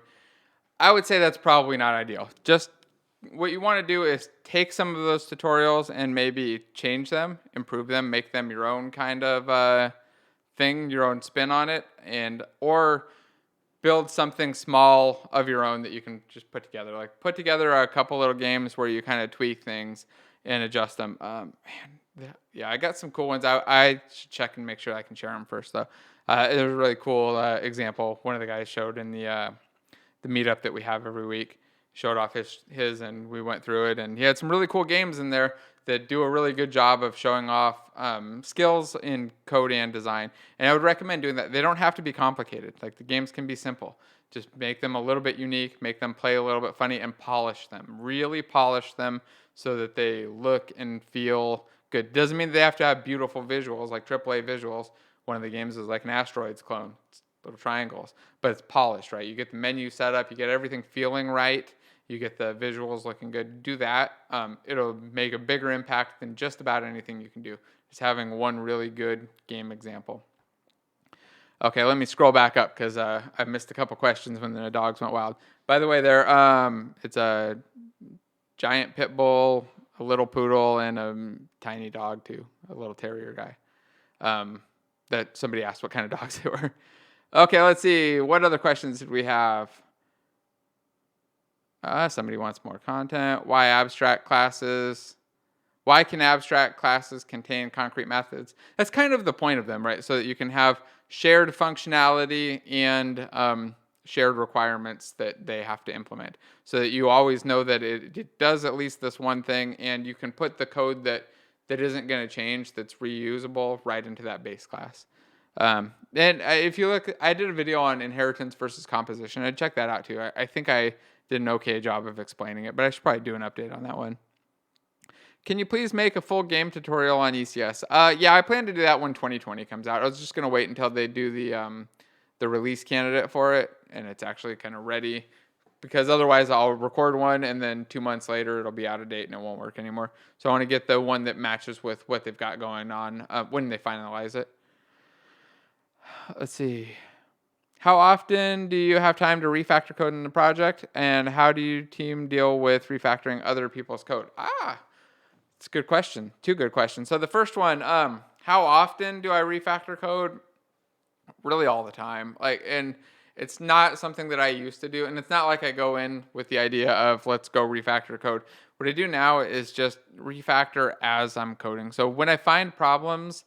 [SPEAKER 1] I would say that's probably not ideal. Just what you want to do is take some of those tutorials and maybe change them, improve them, make them your own kind of thing, your own spin on it, or build something small of your own that you can just put together. Like put together a couple little games where you kind of tweak things and adjust them. Yeah, I got some cool ones. I should check and make sure I can share them first, though. It was a really cool example. One of the guys showed in the meetup that we have every week. Showed off his, and we went through it. And he had some really cool games in there that do a really good job of showing off skills in code and design. And I would recommend doing that. They don't have to be complicated. Like the games can be simple. Just make them a little bit unique, make them play a little bit funny, and polish them. Really polish them so that they look and feel good. Doesn't mean they have to have beautiful visuals, like AAA visuals. One of the games is like an asteroids clone. It's little triangles, but it's polished, right? You get the menu set up, you get everything feeling right, you get the visuals looking good. Do that. It'll make a bigger impact than just about anything you can do. Just having one really good game example. Okay, let me scroll back up because I missed a couple questions when the dogs went wild. By the way, it's a giant pit bull, a little poodle, and a tiny dog too, a little terrier guy. That somebody asked what kind of dogs they were. Okay, let's see. What other questions did we have? Somebody wants more content. Why abstract classes? Why can abstract classes contain concrete methods? That's kind of the point of them, right? So that you can have shared functionality and shared requirements that they have to implement. So that you always know that it does at least this one thing, and you can put the code that isn't going to change, that's reusable, right into that base class. And if you look, I did a video on inheritance versus composition. I'd check that out too. I think I did an okay job of explaining it, but I should probably do an update on that one. Can you please make a full game tutorial on ECS? Yeah, I plan to do that when 2020 comes out. I was just gonna wait until they do the release candidate for it, and it's actually kind of ready, because otherwise I'll record one and then 2 months later it'll be out of date and it won't work anymore. So I want to get the one that matches with what they've got going on when they finalize it. Let's see. How often do you have time to refactor code in the project, and how do you team deal with refactoring other people's code? It's a good question. Two good questions. So the first one, how often do I refactor code? Really all the time. And it's not something that I used to do, and it's not like I go in with the idea of let's go refactor code. What I do now is just refactor as I'm coding. So when I find problems,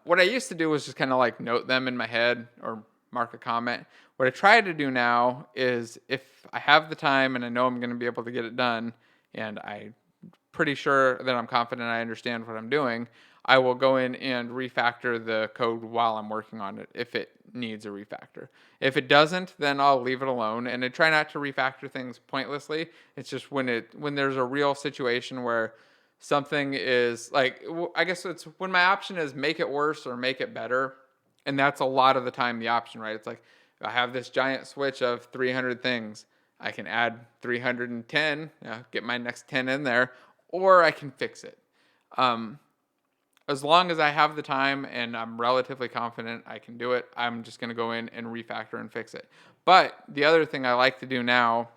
[SPEAKER 1] what I used to do was just kind of like note them in my head or mark a comment. What I try to do now is, if I have the time and I know I'm going to be able to get it done, and I'm pretty sure that I'm confident I understand what I'm doing, I will go in and refactor the code while I'm working on it if it needs a refactor. If it doesn't, then I'll leave it alone, and I try not to refactor things pointlessly. It's just when there's a real situation where something is like, I guess it's when my option is make it worse or make it better, and that's a lot of the time the option, right? It's like, I have this giant switch of 300 things. I can add 310, get my next 10 in there, or I can fix it. As long as I have the time and I'm relatively confident I can do it, I'm just going to go in and refactor and fix it. But the other thing I like to do now,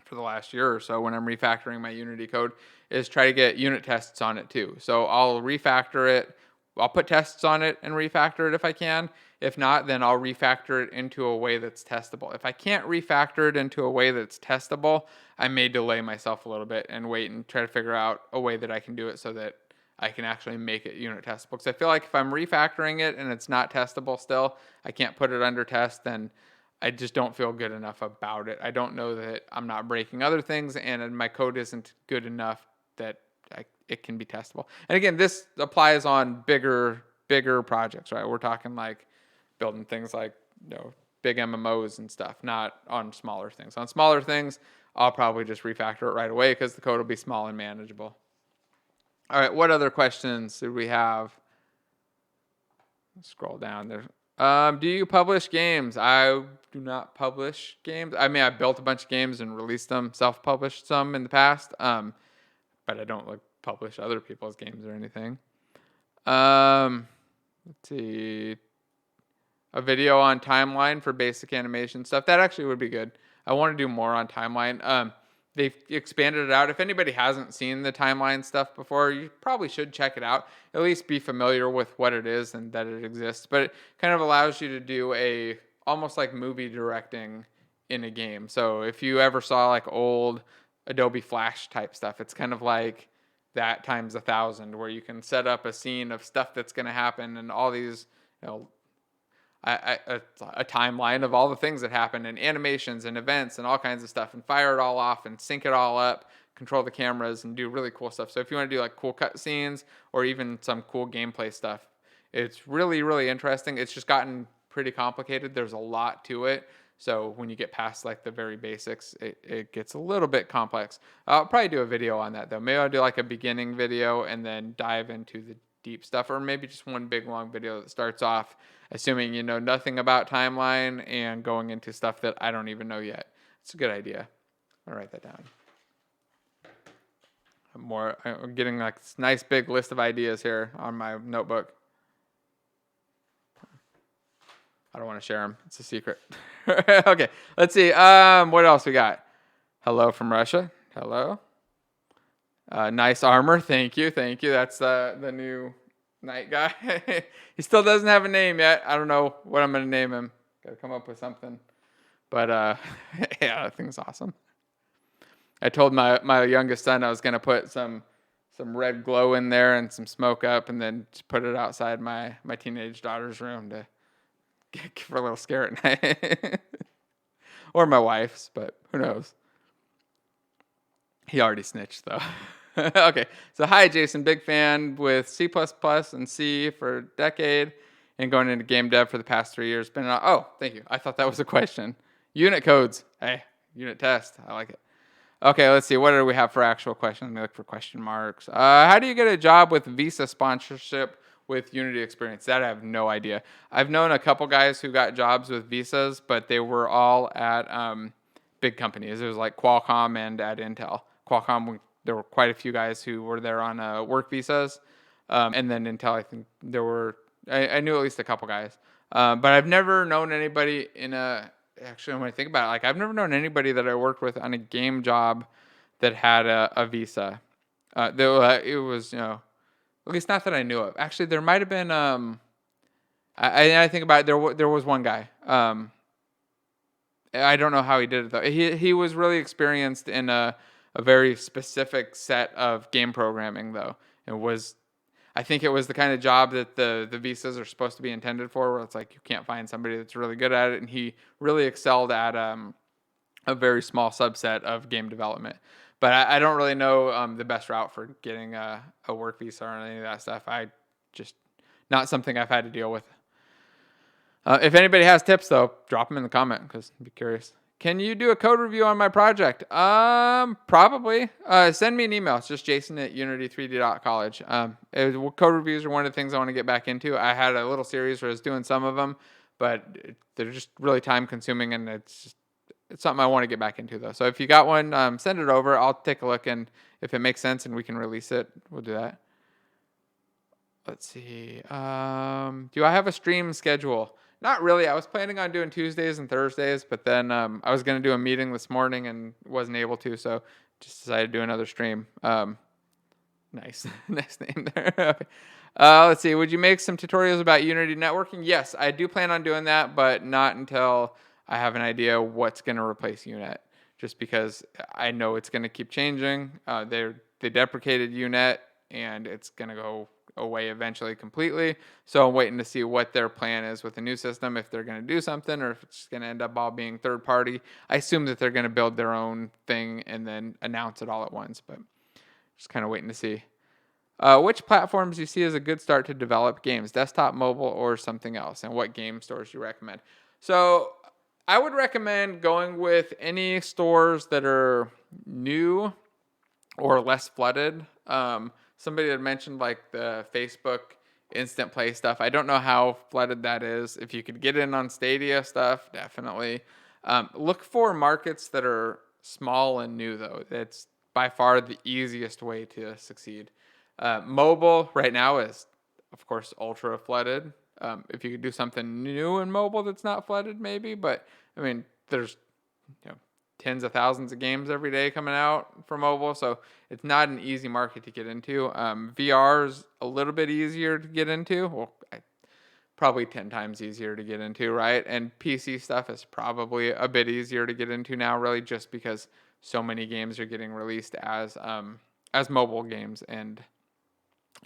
[SPEAKER 1] for the last year or so when I'm refactoring my Unity code, is try to get unit tests on it too. So I'll refactor it. I'll put tests on it and refactor it if I can. If not, then I'll refactor it into a way that's testable. If I can't refactor it into a way that's testable, I may delay myself a little bit and wait and try to figure out a way that I can do it so that I can actually make it unit testable. Because I feel like if I'm refactoring it and it's not testable still, I can't put it under test, then I just don't feel good enough about it. I don't know that I'm not breaking other things, and my code isn't good enough that it can be testable. And again, this applies on bigger projects, right? We're talking like building things like, big MMOs and stuff, not on smaller things. On smaller things, I'll probably just refactor it right away because the code will be small and manageable. All right, what other questions did we have? Let's scroll down there. Do you publish games? I do not publish games. I mean, I built a bunch of games and released them, self-published some in the past, but I don't publish other people's games or anything. Let's see. A video on timeline for basic animation stuff. That actually would be good. I want to do more on timeline. They've expanded it out. If anybody hasn't seen the timeline stuff before, you probably should check it out. At least be familiar with what it is and that it exists. But it kind of allows you to do almost like movie directing in a game. So if you ever saw like old Adobe Flash type stuff, it's kind of like that times 1,000, where you can set up a scene of stuff that's going to happen and all these, a timeline of all the things that happen and animations and events and all kinds of stuff, and fire it all off and sync it all up, control the cameras, and do really cool stuff. So if you want to do like cool cut scenes or even some cool gameplay stuff, it's really, really interesting. It's just gotten pretty complicated. There's a lot to it. So when you get past like the very basics, it gets a little bit complex. I'll probably do a video on that though. Maybe I'll do like a beginning video and then dive into the deep stuff, or maybe just one big long video that starts off assuming you know nothing about timeline and going into stuff that I don't even know yet. It's a good idea. I'll write that down. I'm getting like this nice big list of ideas here on my notebook. I don't want to share them. It's a secret. Okay, let's see. What else we got? Hello from Russia. Hello. Nice armor. Thank you. Thank you. That's the new knight guy. He still doesn't have a name yet. I don't know what I'm going to name him. Got to come up with something. But yeah, that thing's awesome. I told my youngest son I was going to put some red glow in there and some smoke up and then just put it outside my teenage daughter's room to give her a little scare at night. Or my wife's, but who knows. He already snitched, though. Okay, so hi, Jason. Big fan with C++ and C for a decade and going into game dev for the past 3 years. Oh, thank you. I thought that was a question. Unit codes. Hey, unit test. I like it. Okay, let's see. What do we have for actual questions? Let me look for question marks. How do you get a job with Visa sponsorship with Unity experience? That I have no idea. I've known a couple guys who got jobs with visas, but they were all at big companies. It was like Qualcomm and at Intel. Qualcomm, there were quite a few guys who were there on work visas. And then Intel, I think there were, I knew at least a couple guys. But I've never known anybody actually, when I think about it, like I've never known anybody that I worked with on a game job that had a visa. Though it was, at least not that I knew of. Actually, there might have been. I think about it. There was one guy. I don't know how he did it though. He was really experienced in a very specific set of game programming though. I think it was the kind of job that the visas are supposed to be intended for, where it's like you can't find somebody that's really good at it, and he really excelled at a very small subset of game development. But I don't really know the best route for getting a work visa or any of that stuff. Not something I've had to deal with. If anybody has tips, though, drop them in the comment because I'd be curious. Can you do a code review on my project? Probably. Send me an email. It's just jason@unity3d.college. Code reviews are one of the things I want to get back into. I had a little series where I was doing some of them, but they're just really time consuming, and it's something I want to get back into, though. So if you got one, send it over. I'll take a look, and if it makes sense and we can release it, we'll do that. Let's see. Do I have a stream schedule? Not really. I was planning on doing Tuesdays and Thursdays, but then I was going to do a meeting this morning and wasn't able to, so just decided to do another stream. Nice. Nice name there. Okay. Let's see. Would you make some tutorials about Unity networking? Yes, I do plan on doing that, but not until I have an idea what's going to replace UNet, just because I know it's going to keep changing. They deprecated UNet, and it's going to go away eventually completely. So I'm waiting to see what their plan is with the new system, if they're going to do something or if it's going to end up all being third party. I assume that they're going to build their own thing and then announce it all at once, but just kind of waiting to see. Which platforms do you see as a good start to develop games, desktop, mobile, or something else? And what game stores do you recommend? So I would recommend going with any stores that are new or less flooded. Somebody had mentioned like the Facebook instant play stuff. I don't know how flooded that is. If you could get in on Stadia stuff, definitely. Look for markets that are small and new, though. It's by far the easiest way to succeed. Mobile right now is, of course, ultra flooded. If you could do something new in mobile that's not flooded, maybe. But, I mean, there's tens of thousands of games every day coming out for mobile, so it's not an easy market to get into. VR is a little bit easier to get into. Well, probably 10 times easier to get into, right? And PC stuff is probably a bit easier to get into now, really, just because so many games are getting released as mobile games and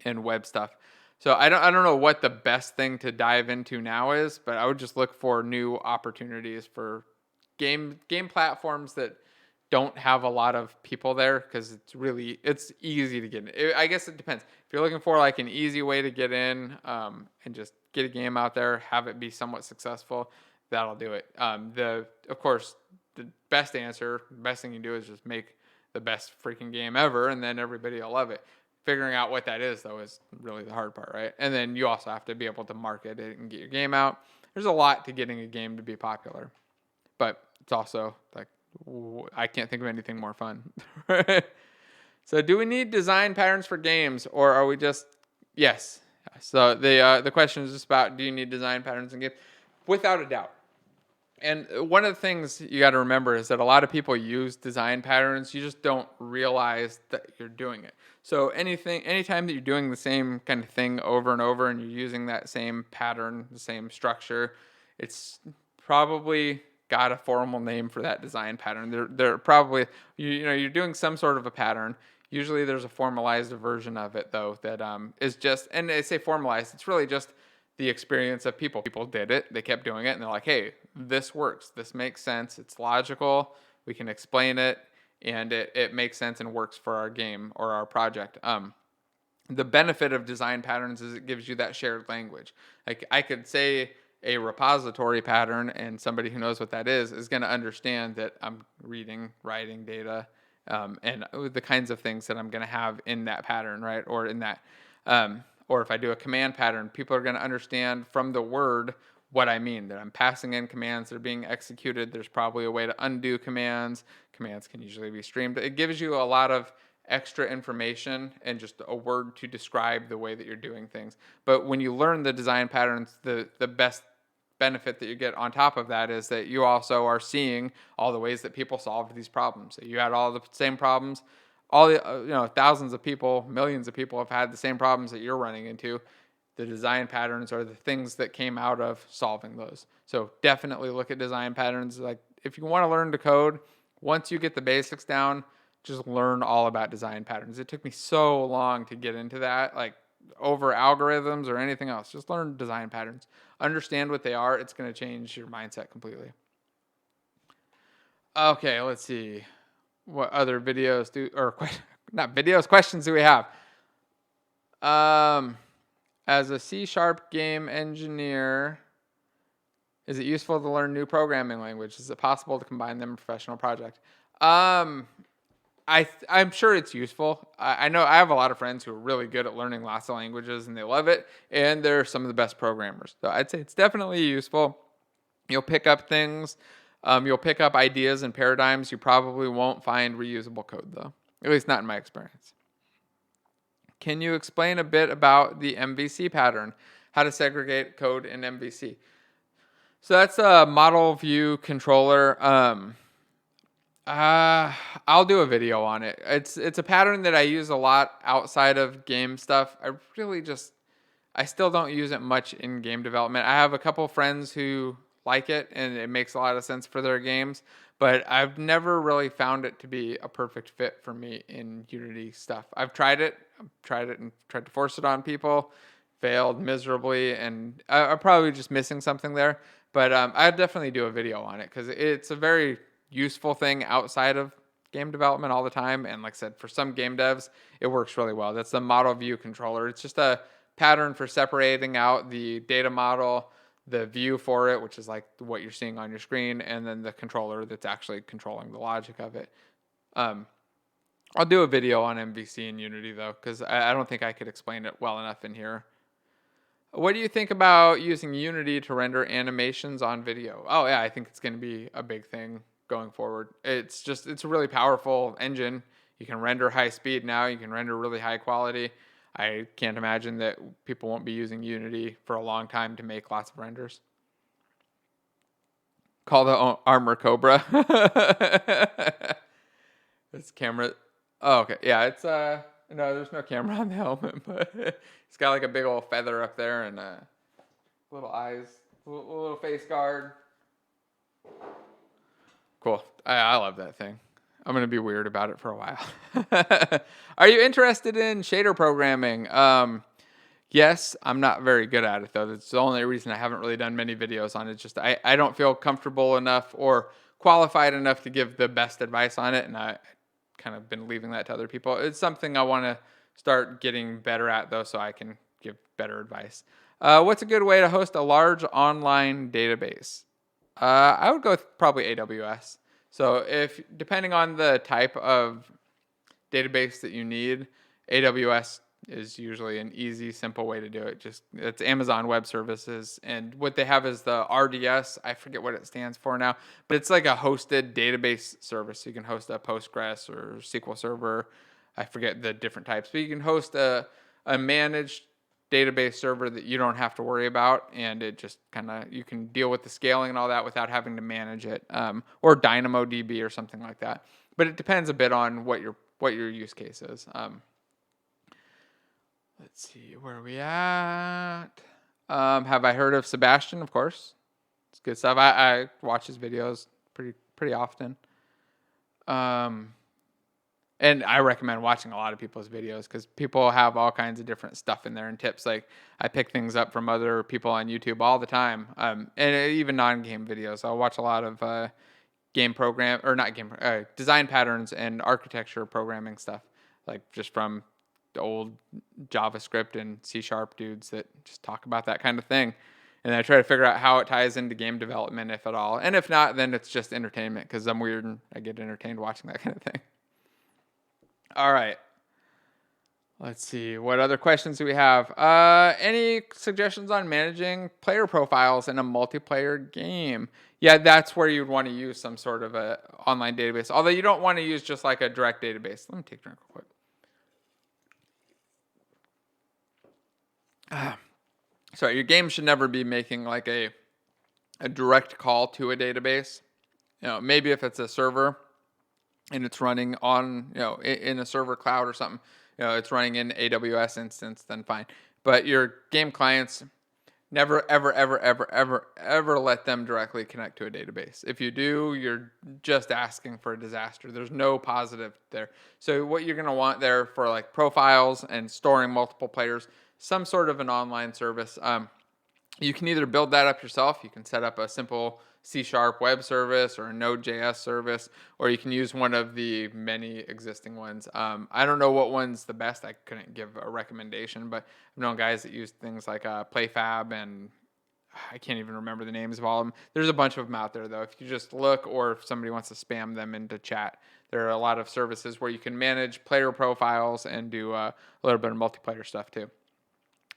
[SPEAKER 1] web stuff. So I don't know what the best thing to dive into now is, but I would just look for new opportunities for game platforms that don't have a lot of people there, because it's easy to get in. I guess it depends. If you're looking for like an easy way to get in and just get a game out there, have it be somewhat successful, that'll do it. Of course, the best thing you do is just make the best freaking game ever, and then everybody will love it. Figuring out what that is, though, is really the hard part, right? And then you also have to be able to market it and get your game out. There's a lot to getting a game to be popular. But it's also like, I can't think of anything more fun. So do we need design patterns for games, or are we just, yes. So the question is just about, do you need design patterns in games? without a doubt. And one of the things you got to remember is that a lot of people use design patterns. You just don't realize that you're doing it. So anytime that you're doing the same kind of thing over and over and you're using that same pattern, the same structure, it's probably got a formal name for that design pattern. They're probably, you're doing some sort of a pattern. Usually there's a formalized version of it though that is just, and I say formalized, it's really just the experience of people. People did it, they kept doing it, and they're like, hey, this works, this makes sense, it's logical, we can explain it, and it makes sense and works for our game or our project. The benefit of design patterns is it gives you that shared language. Like I could say a repository pattern, and somebody who knows what that is going to understand that I'm reading, writing data, and the kinds of things that I'm going to have in that pattern, right? Or in that, or if I do a command pattern, people are going to understand from the word what I mean, that I'm passing in commands that are being executed. There's probably a way to undo commands. Commands can usually be streamed. It gives you a lot of extra information and just a word to describe the way that you're doing things. But when you learn the design patterns, the best benefit that you get on top of that is that you also are seeing all the ways that people solved these problems. So you had all the same problems, all the thousands of people, millions of people have had the same problems that you're running into. The design patterns are the things that came out of solving those. So definitely look at design patterns. Like if you want to learn to code, once you get the basics down, just learn all about design patterns. It took me so long to get into that, like over algorithms or anything else. Just learn design patterns. Understand what they are. It's going to change your mindset completely. Okay, let's see. What other videos not videos, questions do we have? As a C# game engineer, is it useful to learn new programming language? Is it possible to combine them in a professional project? I'm sure it's useful. I know I have a lot of friends who are really good at learning lots of languages and they love it, and they're some of the best programmers. So I'd say it's definitely useful. You'll pick up things. You'll pick up ideas and paradigms. You probably won't find reusable code, though. At least not in my experience. Can you explain a bit about the MVC pattern? How to segregate code in MVC? So that's a model view controller. I'll do a video on it. It's a pattern that I use a lot outside of game stuff. I still don't use it much in game development. I have a couple friends who like it and it makes a lot of sense for their games, but I've never really found it to be a perfect fit for me in Unity stuff. I've tried it and tried to force it on people, failed miserably, and I'm probably just missing something there. But I'd definitely do a video on it because it's a very useful thing outside of game development all the time. And like I said, for some game devs, it works really well. That's the model view controller. It's just a pattern for separating out the data model, the view for it, which is like what you're seeing on your screen, and then the controller that's actually controlling the logic of it. I'll do a video on MVC in Unity though, because I don't think I could explain it well enough in here. What do you think about using Unity to render animations on video? Oh yeah, I think it's going to be a big thing going forward. It's a really powerful engine. You can render high speed now. You can render really high quality. I can't imagine that people won't be using Unity for a long time to make lots of renders. Call the armor Cobra. This camera. Oh, okay. Yeah, it's no, there's no camera on the helmet, but it's got like a big old feather up there and little eyes, little face guard. Cool. I love that thing. I'm going to be weird about it for a while. Are you interested in shader programming? Yes, I'm not very good at it, though. That's the only reason I haven't really done many videos on it. It's just I don't feel comfortable enough or qualified enough to give the best advice on it, and I kind of been leaving that to other people. It's something I want to start getting better at, though, so I can give better advice. What's a good way to host a large online database? I would go with probably AWS. So depending on the type of database that you need, AWS is usually an easy, simple way to do it. It's Amazon Web Services, and what they have is the RDS. I forget what it stands for now, but it's like a hosted database service. You can host a Postgres or SQL Server. I forget the different types, but you can host a managed database server that you don't have to worry about, and it just kind of, you can deal with the scaling and all that without having to manage it, or DynamoDB or something like that. But it depends a bit on what your use case is. Let's see, where are we at? Have I heard of Sebastian? Of course, it's good stuff. I watch his videos pretty often. And I recommend watching a lot of people's videos because people have all kinds of different stuff in there and tips. Like, I pick things up from other people on YouTube all the time, and even non-game videos. I'll watch a lot of game program, or not game, design patterns and architecture programming stuff, like just from the old JavaScript and C# dudes that just talk about that kind of thing. And I try to figure out how it ties into game development, if at all. And if not, then it's just entertainment because I'm weird and I get entertained watching that kind of thing. All right. Let's see. What other questions do we have? Any suggestions on managing player profiles in a multiplayer game? Yeah, that's where you'd want to use some sort of a online database. Although you don't want to use just like a direct database. Let me take a drink real quick. Sorry, your game should never be making like a direct call to a database. Maybe if it's a server and it's running on, in a server cloud or something, it's running in AWS instance, then fine. But your game clients, never, ever, ever, ever, ever, ever let them directly connect to a database. If you do, you're just asking for a disaster. There's no positive there. So what you're going to want there for like profiles and storing multiple players, some sort of an online service. You can either build that up yourself. You can set up a simple C# web service or a Node.js service, or you can use one of the many existing ones. I don't know what one's the best. I couldn't give a recommendation, but I've known guys that use things like PlayFab, and I can't even remember the names of all of them. There's a bunch of them out there, though. If you just look, or if somebody wants to spam them into chat, there are a lot of services where you can manage player profiles and do a little bit of multiplayer stuff too.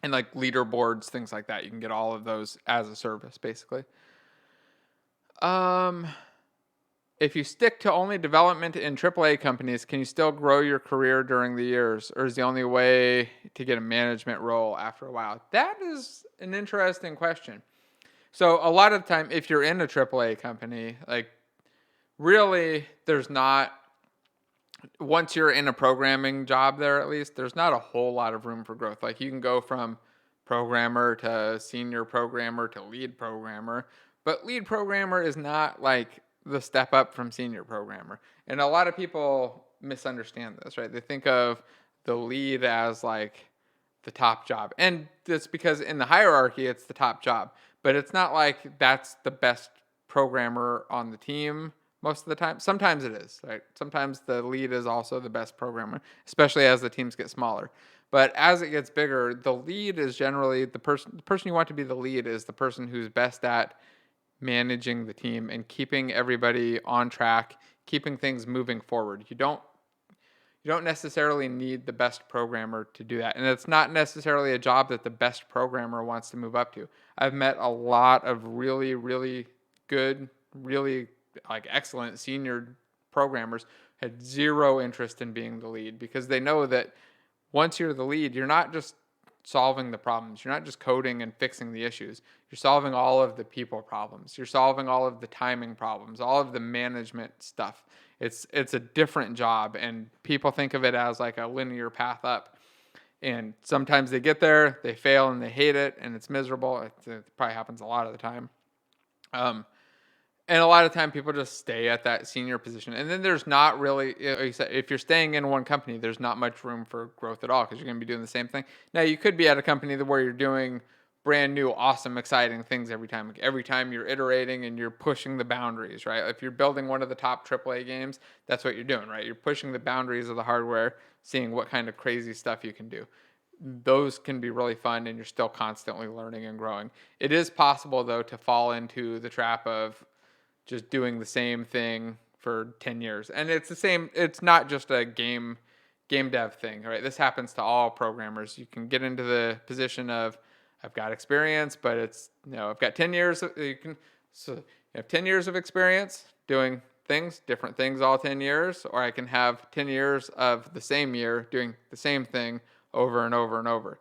[SPEAKER 1] And like leaderboards, things like that. You can get all of those as a service, basically. If you stick to only development in AAA companies, can you still grow your career during the years? Or is the only way to get a management role after a while? That is an interesting question. So a lot of the time, if you're in a AAA company, like really there's not, once you're in a programming job there, at least, there's not a whole lot of room for growth. Like you can go from programmer to senior programmer to lead programmer, but lead programmer is not like the step up from senior programmer. And a lot of people misunderstand this, right? They think of the lead as like the top job. And that's because in the hierarchy, it's the top job. But it's not like that's the best programmer on the team most of the time. Sometimes it is, right? Sometimes the lead is also the best programmer, especially as the teams get smaller. But as it gets bigger, the lead is generally the person you want to be the lead is the person who's best at managing the team and keeping everybody on track, keeping things moving forward. You don't necessarily need the best programmer to do that. And it's not necessarily a job that the best programmer wants to move up to. I've met a lot of really, really good, really like excellent senior programmers had zero interest in being the lead because they know that once you're the lead, you're not just solving the problems. You're not just coding and fixing the issues. You're solving all of the people problems. You're solving all of the timing problems, all of the management stuff. It's a different job, and people think of it as like a linear path up. And sometimes they get there, they fail, and they hate it, and it's miserable. It probably happens a lot of the time. And a lot of time people just stay at that senior position. And then there's not really, like you said, if you're staying in one company, there's not much room for growth at all because you're going to be doing the same thing. Now, you could be at a company where you're doing brand new, awesome, exciting things every time. Like every time you're iterating and you're pushing the boundaries, right? If you're building one of the top AAA games, that's what you're doing, right? You're pushing the boundaries of the hardware, seeing what kind of crazy stuff you can do. Those can be really fun and you're still constantly learning and growing. It is possible, though, to fall into the trap of just doing the same thing for 10 years. And it's the same, it's not just a game dev thing, right? This happens to all programmers. You can get into the position of, I've got experience, but it's, I've got 10 years. So you have 10 years of experience doing different things all 10 years, or I can have 10 years of the same year doing the same thing over and over and over.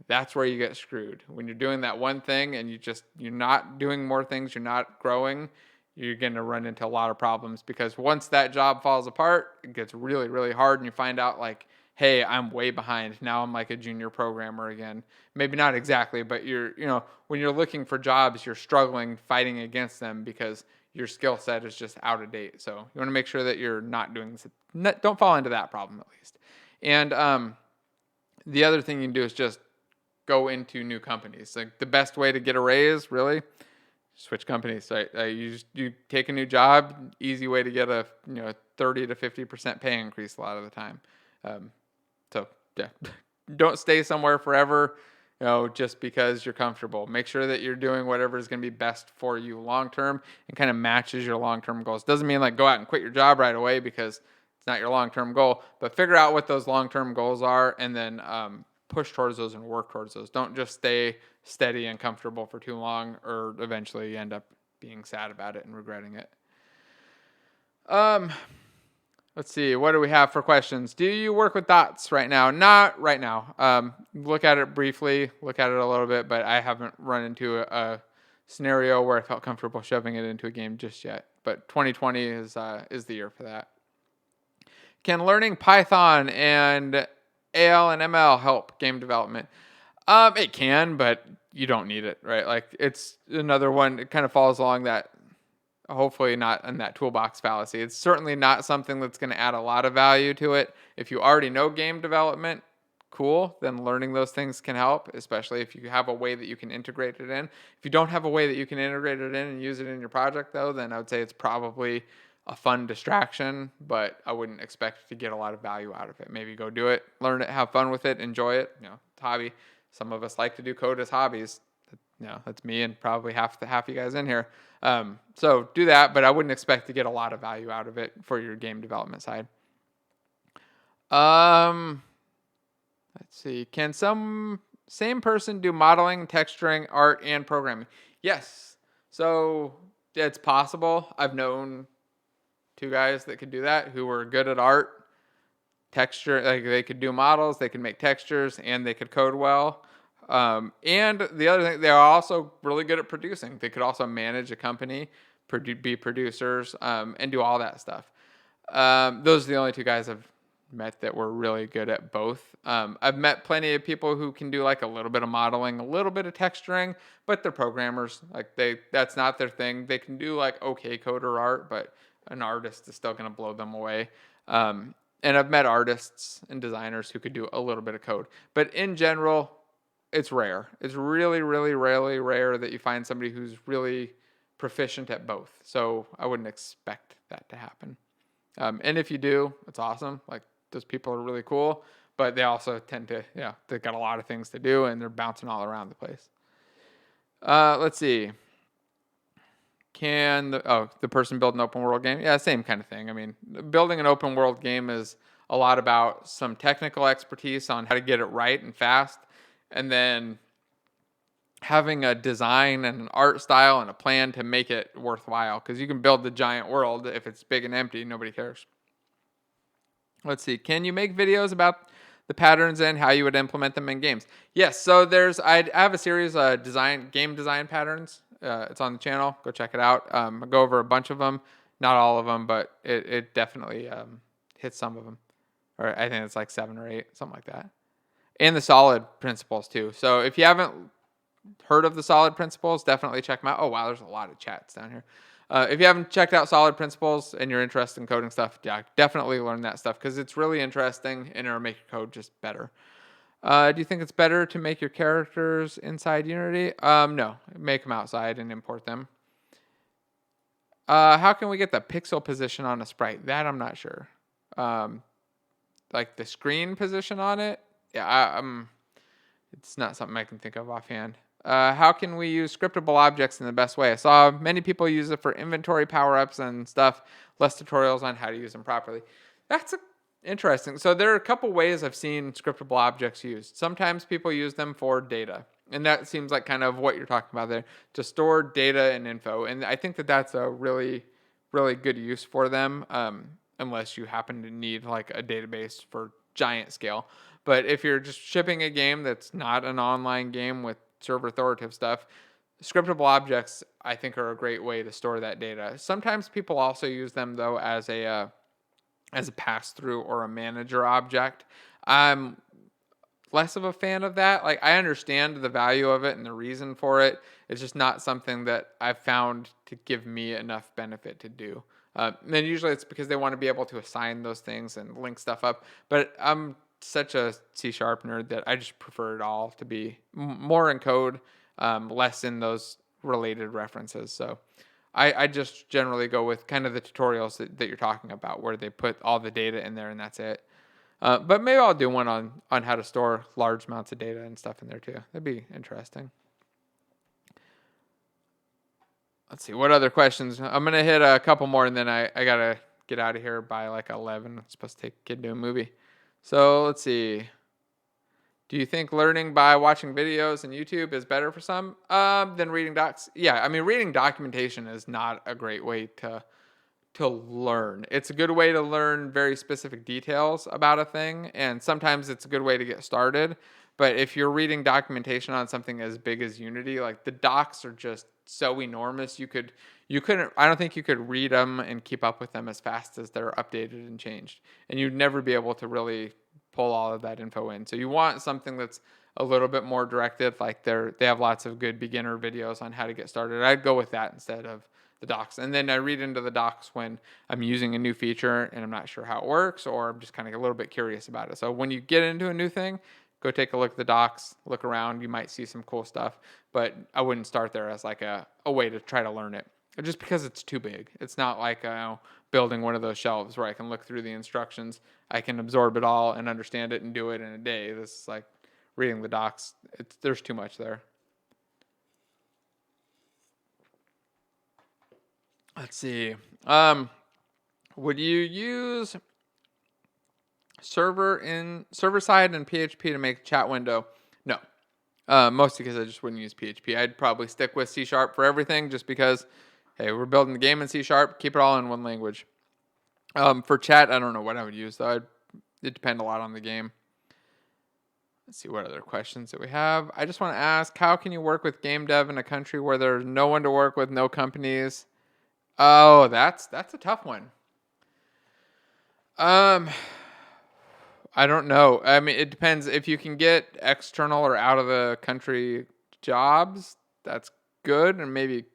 [SPEAKER 1] That's where you get screwed. When you're doing that one thing and you're not doing more things, you're not growing, you're going to run into a lot of problems, because once that job falls apart, it gets really, really hard, and you find out like, hey, I'm way behind. Now I'm like a junior programmer again. Maybe not exactly, but when you're looking for jobs, you're struggling fighting against them because your skill set is just out of date. So you want to make sure that you're not doing this. Don't fall into that problem at least. And the other thing you can do is just go into new companies. Like the best way to get a raise, really, switch companies. So you take a new job. Easy way to get a 30 to 50% pay increase a lot of the time. So yeah, don't stay somewhere forever. Just because you're comfortable. Make sure that you're doing whatever is going to be best for you long term and kind of matches your long term goals. Doesn't mean like go out and quit your job right away because it's not your long term goal, but figure out what those long term goals are and then push towards those and work towards those. Don't just stay steady and comfortable for too long, or eventually you end up being sad about it and regretting it. Let's see. What do we have for questions? Do you work with dots right now? Not right now. Look at it briefly, look at it a little bit, but I haven't run into a scenario where I felt comfortable shoving it into a game just yet. But 2020 is the year for that. Can learning Python and AL and ML help game development? It can, but you don't need it, right? Like it's another one. It kind of falls along that, hopefully not in that toolbox fallacy. It's certainly not something that's going to add a lot of value to it. If you already know game development, cool, then learning those things can help, especially if you have a way that you can integrate it in. If you don't have a way that you can integrate it in and use it in your project, though, then I would say it's probably a fun distraction, but I wouldn't expect to get a lot of value out of it. Maybe go do it, learn it, have fun with it, enjoy it. It's a hobby. Some of us like to do code as hobbies. That's me and probably half you guys in here. So do that, but I wouldn't expect to get a lot of value out of it for your game development side. Let's see. Can some same person do modeling, texturing, art, and programming? Yes. So it's possible. I've known two guys that could do that who were good at art, texture. Like they could do models, they could make textures, and they could code well. And the other thing, they're also really good at producing. They could also manage a company, be producers, and do all that stuff. Those are the only two guys I've met that were really good at both. I've met plenty of people who can do like a little bit of modeling, a little bit of texturing, but they're programmers. Like that's not their thing. They can do like okay code or art, but an artist is still going to blow them away. And I've met artists and designers who could do a little bit of code, but in general, it's rare. It's really, really, really rare that you find somebody who's really proficient at both. So I wouldn't expect that to happen. And if you do, it's awesome. Like those people are really cool, but they also tend to, they've got a lot of things to do and they're bouncing all around the place. Let's see. Can the person build an open world game? Yeah, same kind of thing. I mean, building an open world game is a lot about some technical expertise on how to get it right and fast, and then having a design and an art style and a plan to make it worthwhile. Because you can build the giant world, if it's big and empty, nobody cares. Let's see. Can you make videos about the patterns and how you would implement them in games? Yes. So I have a series of game design patterns. It's on the channel. Go check it out. I go over a bunch of them, not all of them, but it definitely hits some of them. Or I think it's like 7 or 8, something like that. And the solid principles too. So if you haven't heard of the solid principles, definitely check them out. Oh wow, there's a lot of chats down here. If you haven't checked out solid principles and you're interested in coding stuff, yeah, definitely learn that stuff because it's really interesting and it'll make your code just better. Do you think it's better to make your characters inside Unity? No, make them outside and import them. How can we get the pixel position on a sprite? That I'm not sure. Like the screen position on it? Yeah, it's not something I can think of offhand. How can we use scriptable objects in the best way? I saw many people use it for inventory power-ups and stuff. Less tutorials on how to use them properly. That's interesting. So there are a couple ways I've seen scriptable objects used. Sometimes people use them for data. And that seems like kind of what you're talking about there, to store data and info. And I think that that's a really, really good use for them, unless you happen to need like a database for giant scale. But if you're just shipping a game that's not an online game with server authoritative stuff, scriptable objects I think are a great way to store that data. Sometimes people also use them though as a pass through or a manager object. I'm less of a fan of that. Like I understand the value of it and the reason for it. It's just not something that I've found to give me enough benefit to do. And usually it's because they want to be able to assign those things and link stuff up. But I'm such a C# nerd that I just prefer it all to be more in code, less in those related references. So I just generally go with kind of the tutorials that you're talking about, where they put all the data in there and that's it. But maybe I'll do one on how to store large amounts of data and stuff in there too. That'd be interesting. Let's see, what other questions? I'm going to hit a couple more and then I got to get out of here by like 11. I'm supposed to take a kid to a movie. So let's see. Do you think learning by watching videos and YouTube is better for some than reading docs? Yeah, I mean, reading documentation is not a great way to learn. It's a good way to learn very specific details about a thing, and sometimes it's a good way to get started. But if you're reading documentation on something as big as Unity, like the docs are just so enormous, you couldn't I don't think you could read them and keep up with them as fast as they're updated and changed. And you'd never be able to really pull all of that info in. So you want something that's a little bit more directed, like they have lots of good beginner videos on how to get started. I'd go with that instead of the docs. And then I read into the docs when I'm using a new feature and I'm not sure how it works, or I'm just kind of a little bit curious about it. So when you get into a new thing, go take a look at the docs, look around. You might see some cool stuff, but I wouldn't start there as like a way to try to learn it. Just because it's too big. It's not like building one of those shelves where I can look through the instructions. I can absorb it all and understand it and do it in a day. This is like reading the docs. There's too much there. Let's see. Would you use server side and PHP to make a chat window? No. Mostly because I just wouldn't use PHP. I'd probably stick with C# for everything, just because, hey, we're building the game in C#. Keep it all in one language. For chat, I don't know what I would use though. It depend a lot on the game. Let's see what other questions that we have. I just want to ask, how can you work with game dev in a country where there's no one to work with, no companies? Oh, that's a tough one. Um, I don't know. I mean, it depends. If you can get external or out of the country jobs, that's good. And maybe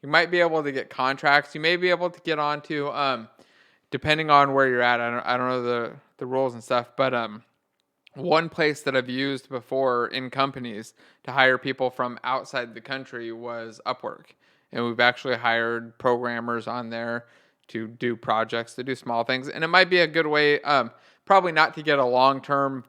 [SPEAKER 1] you might be able to get contracts. You may be able to get onto, depending on where you're at. I don't know the rules and stuff, but one place that I've used before in companies to hire people from outside the country was Upwork. And we've actually hired programmers on there to do projects, to do small things. And it might be a good way, probably not to get a long-term,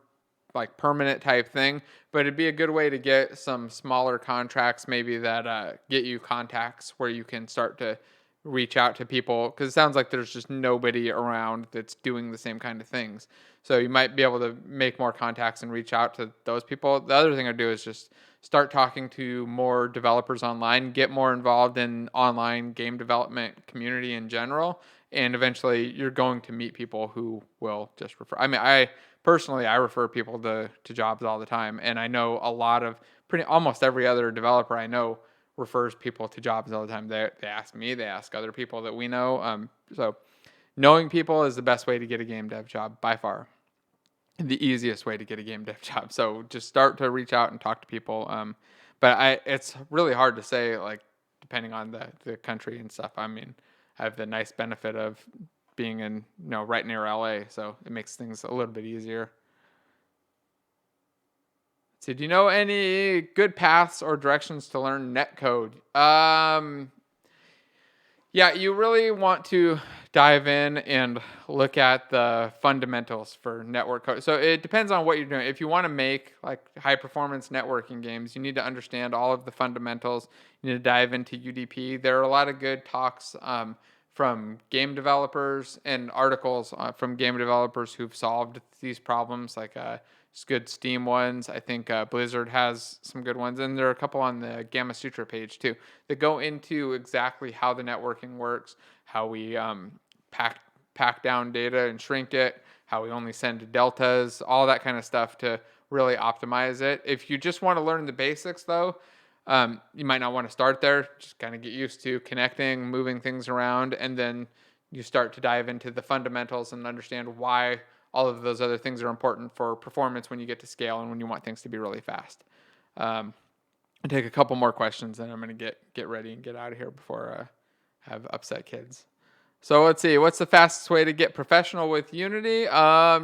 [SPEAKER 1] like permanent type thing, but it'd be a good way to get some smaller contracts, maybe that get you contacts where you can start to reach out to people, because it sounds like there's just nobody around that's doing the same kind of things. So you might be able to make more contacts and reach out to those people. The other thing I'd do is just start talking to more developers online, get more involved in online game development community in general, and eventually you're going to meet people who will just refer. I mean, I refer people to jobs all the time, and I know a lot of almost every other developer I know refers people to jobs all the time. They ask me, they ask other people that we know. So knowing people is the best way to get a game dev job by far. The easiest way to get a game dev job. So just start to reach out and talk to people. But it's really hard to say, like, depending on the country and stuff. I mean, I have the nice benefit of being in, right near LA, so it makes things a little bit easier. So, do you know any good paths or directions to learn netcode? Yeah, you really want to dive in and look at the fundamentals for network code. So it depends on what you're doing. If you want to make like high performance networking games, you need to understand all of the fundamentals. You need to dive into UDP. There are a lot of good talks from game developers and articles from game developers who've solved these problems, like it's good Steam ones. I think Blizzard has some good ones, and there are a couple on the Gamma Sutra page too that go into exactly how the networking works, how we pack down data and shrink it, how we only send deltas, all that kind of stuff to really optimize it. If you just want to learn the basics, though, you might not want to start there. Just kind of get used to connecting, moving things around, and then you start to dive into the fundamentals and understand why all of those other things are important for performance when you get to scale and when you want things to be really fast. I'll take a couple more questions, and I'm going to get ready and get out of here before I have upset kids. So let's see. What's the fastest way to get professional with Unity?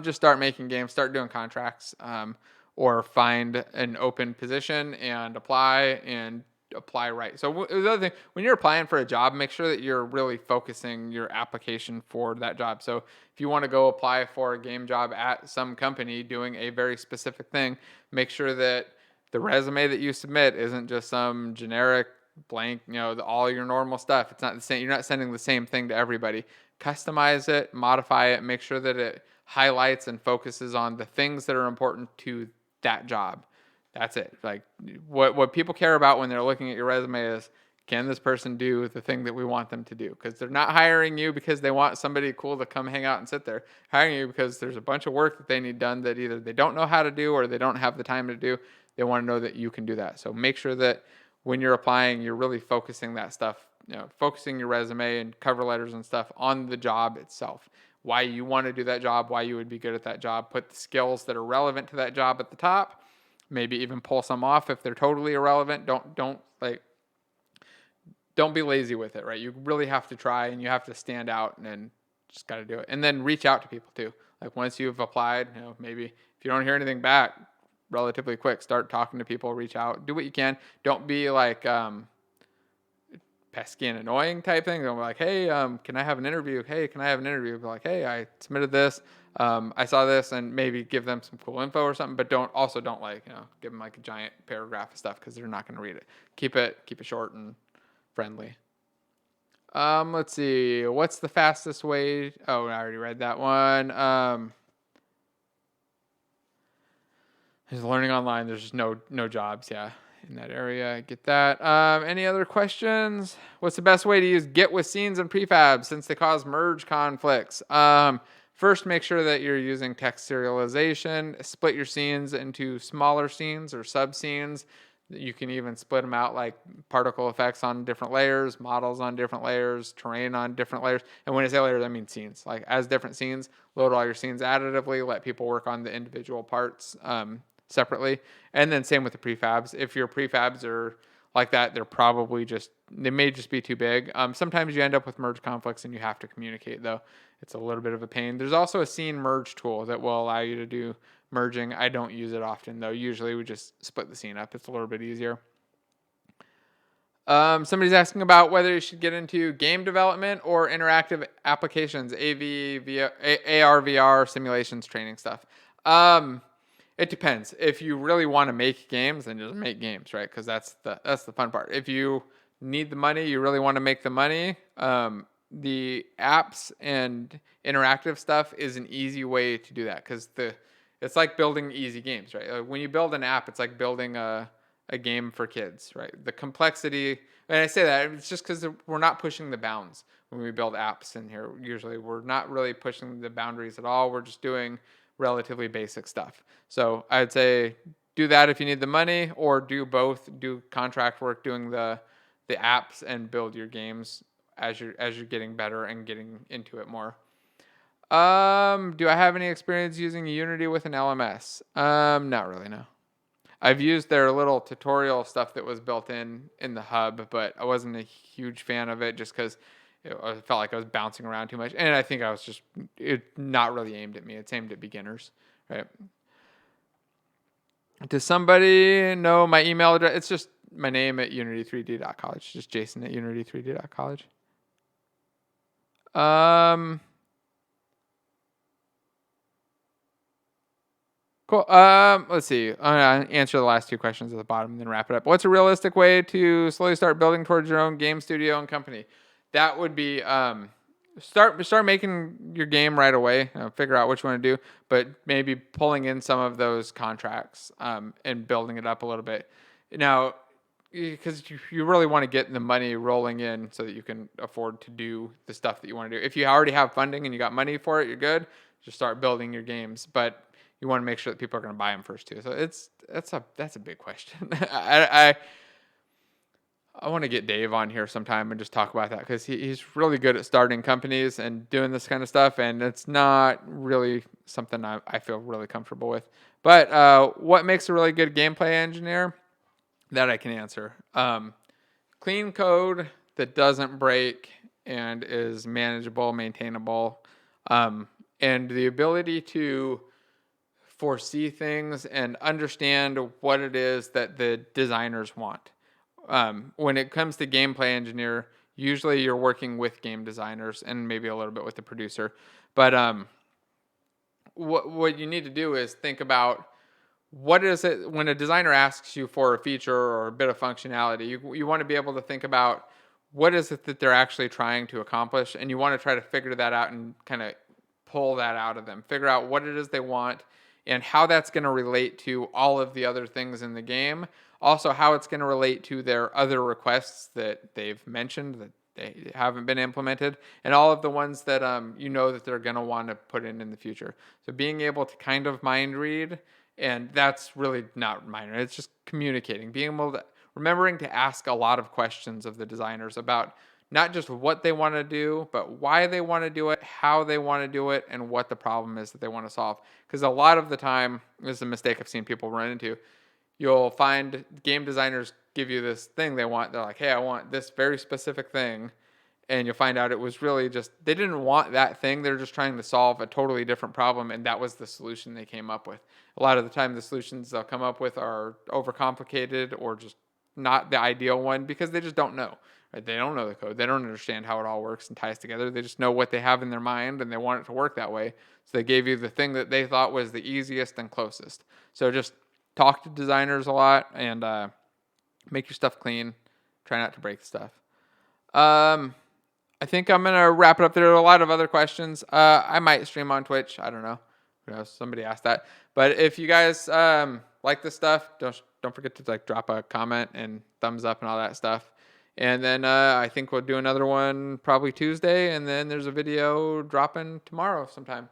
[SPEAKER 1] Just start making games, start doing contracts, or find an open position and apply right. So the other thing, when you're applying for a job, make sure that you're really focusing your application for that job. So if you want to go apply for a game job at some company doing a very specific thing, make sure that the resume that you submit isn't just some generic blank, all your normal stuff. It's not the same. You're not sending the same thing to everybody. Customize it, modify it, make sure that it highlights and focuses on the things that are important to that job. That's it. Like what people care about when they're looking at your resume is, can this person do the thing that we want them to do? Because they're not hiring you because they want somebody cool to come hang out and sit there. Hiring you because there's a bunch of work that they need done that either they don't know how to do or they don't have the time to do. They want to know that you can do that. So make sure that when you're applying, you're really focusing that stuff, focusing your resume and cover letters and stuff on the job itself. Why you want to do that job, why you would be good at that job. Put the skills that are relevant to that job at the top. Maybe even pull some off if they're totally irrelevant. Don't be lazy with it, right? You really have to try and you have to stand out and then just got to do it. And then reach out to people too. Like once you've applied, maybe if you don't hear anything back relatively quick, start talking to people, reach out, do what you can. Don't be like pesky and annoying type thing. Don't be like, hey, can I have an interview? Hey, can I have an interview? Be like, hey, I submitted this. I saw this, and maybe give them some cool info or something, but don't give them like a giant paragraph of stuff because they're not going to read it. Keep it short and friendly. Let's see. What's the fastest way? Oh, I already read that one. There's learning online. There's just no jobs. Yeah, in that area. I get that. Any other questions? What's the best way to use Git with scenes and prefabs since they cause merge conflicts? First, make sure that you're using text serialization. Split your scenes into smaller scenes or sub-scenes. You can even split them out like particle effects on different layers, models on different layers, terrain on different layers. And when I say layers, I mean scenes. Like as different scenes, load all your scenes additively, let people work on the individual parts separately. And then same with the prefabs. If your prefabs are like that, they may just be too big. Sometimes you end up with merge conflicts and you have to communicate though. It's a little bit of a pain. There's also a scene merge tool that will allow you to do merging. I don't use it often though. Usually we just split the scene up. It's a little bit easier. Somebody's asking about whether you should get into game development or interactive applications, AR, VR, simulations, training stuff. It depends. If you really want to make games, then just make games, right? Because that's the fun part. If you need the money, you really want to make the money. The apps and interactive stuff is an easy way to do that because it's like building easy games, right? When you build an app, it's like building a game for kids, right? The complexity, and I say that it's just because we're not pushing the bounds when we build apps in here. Usually, we're not really pushing the boundaries at all. We're just doing relatively basic stuff. So I'd say do that if you need the money, or do both. Do contract work doing the apps and build your games as you're getting better and getting into it more. Do I have any experience using Unity with an LMS? Not really, no. I've used their little tutorial stuff that was built in the hub, but I wasn't a huge fan of it just because I felt like I was bouncing around too much. And I think I was just not really aimed at me. It's aimed at beginners, right? Does somebody know my email address? It's just my name at unity3d.college. Just Jason at unity3d.college. Cool. Let's see. I'm gonna answer the last two questions at the bottom and then wrap it up. What's a realistic way to slowly start building towards your own game studio and company? That would be start making your game right away. Figure out what you want to do, but maybe pulling in some of those contracts and building it up a little bit. Now, because you really want to get the money rolling in so that you can afford to do the stuff that you want to do. If you already have funding and you got money for it, you're good. just start building your games. But you want to make sure that people are going to buy them first too. So that's a big question. I want to get Dave on here sometime and just talk about that, because he's really good at starting companies and doing this kind of stuff, and it's not really something I feel really comfortable with. But what makes a really good gameplay engineer? That I can answer. Clean code that doesn't break and is manageable, maintainable, and the ability to foresee things and understand what it is that the designers want. When it comes to gameplay engineer, usually you're working with game designers and maybe a little bit with the producer. But what you need to do is think about, what is it when a designer asks you for a feature or a bit of functionality. You want to be able to think about what is it that they're actually trying to accomplish, and you want to try to figure that out and kind of pull that out of them. Figure out what it is they want and how that's going to relate to all of the other things in the game. Also, how it's going to relate to their other requests that they've mentioned that they haven't been implemented, and all of the ones that that they're going to want to put in the future. So being able to kind of mind read, and that's really not minor. It's just communicating, being able to remembering to ask a lot of questions of the designers about not just what they want to do, but why they want to do it, how they want to do it, and what the problem is that they want to solve. Because a lot of the time, this is a mistake I've seen people run into. You'll find game designers give you this thing they want. They're like, hey, I want this very specific thing. And you'll find out it was really just, they didn't want that thing. They're just trying to solve a totally different problem. And that was the solution they came up with. A lot of the time, the solutions they'll come up with are overcomplicated or just not the ideal one, because they just don't know. Right? They don't know the code. They don't understand how it all works and ties together. They just know what they have in their mind, and they want it to work that way. So they gave you the thing that they thought was the easiest and closest. So just talk to designers a lot, and make your stuff clean. Try not to break stuff. I think I'm gonna wrap it up. There are a lot of other questions. I might stream on Twitch. I don't know. Who knows? Somebody asked that. But if you guys like this stuff, don't forget to drop a comment and thumbs up and all that stuff. And then I think we'll do another one probably Tuesday, and then there's a video dropping tomorrow sometime.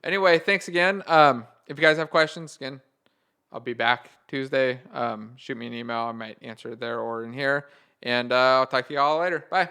[SPEAKER 1] Anyway, thanks again. If you guys have questions, again, I'll be back Tuesday. Shoot me an email. I might answer it there or in here. And I'll talk to you all later. Bye.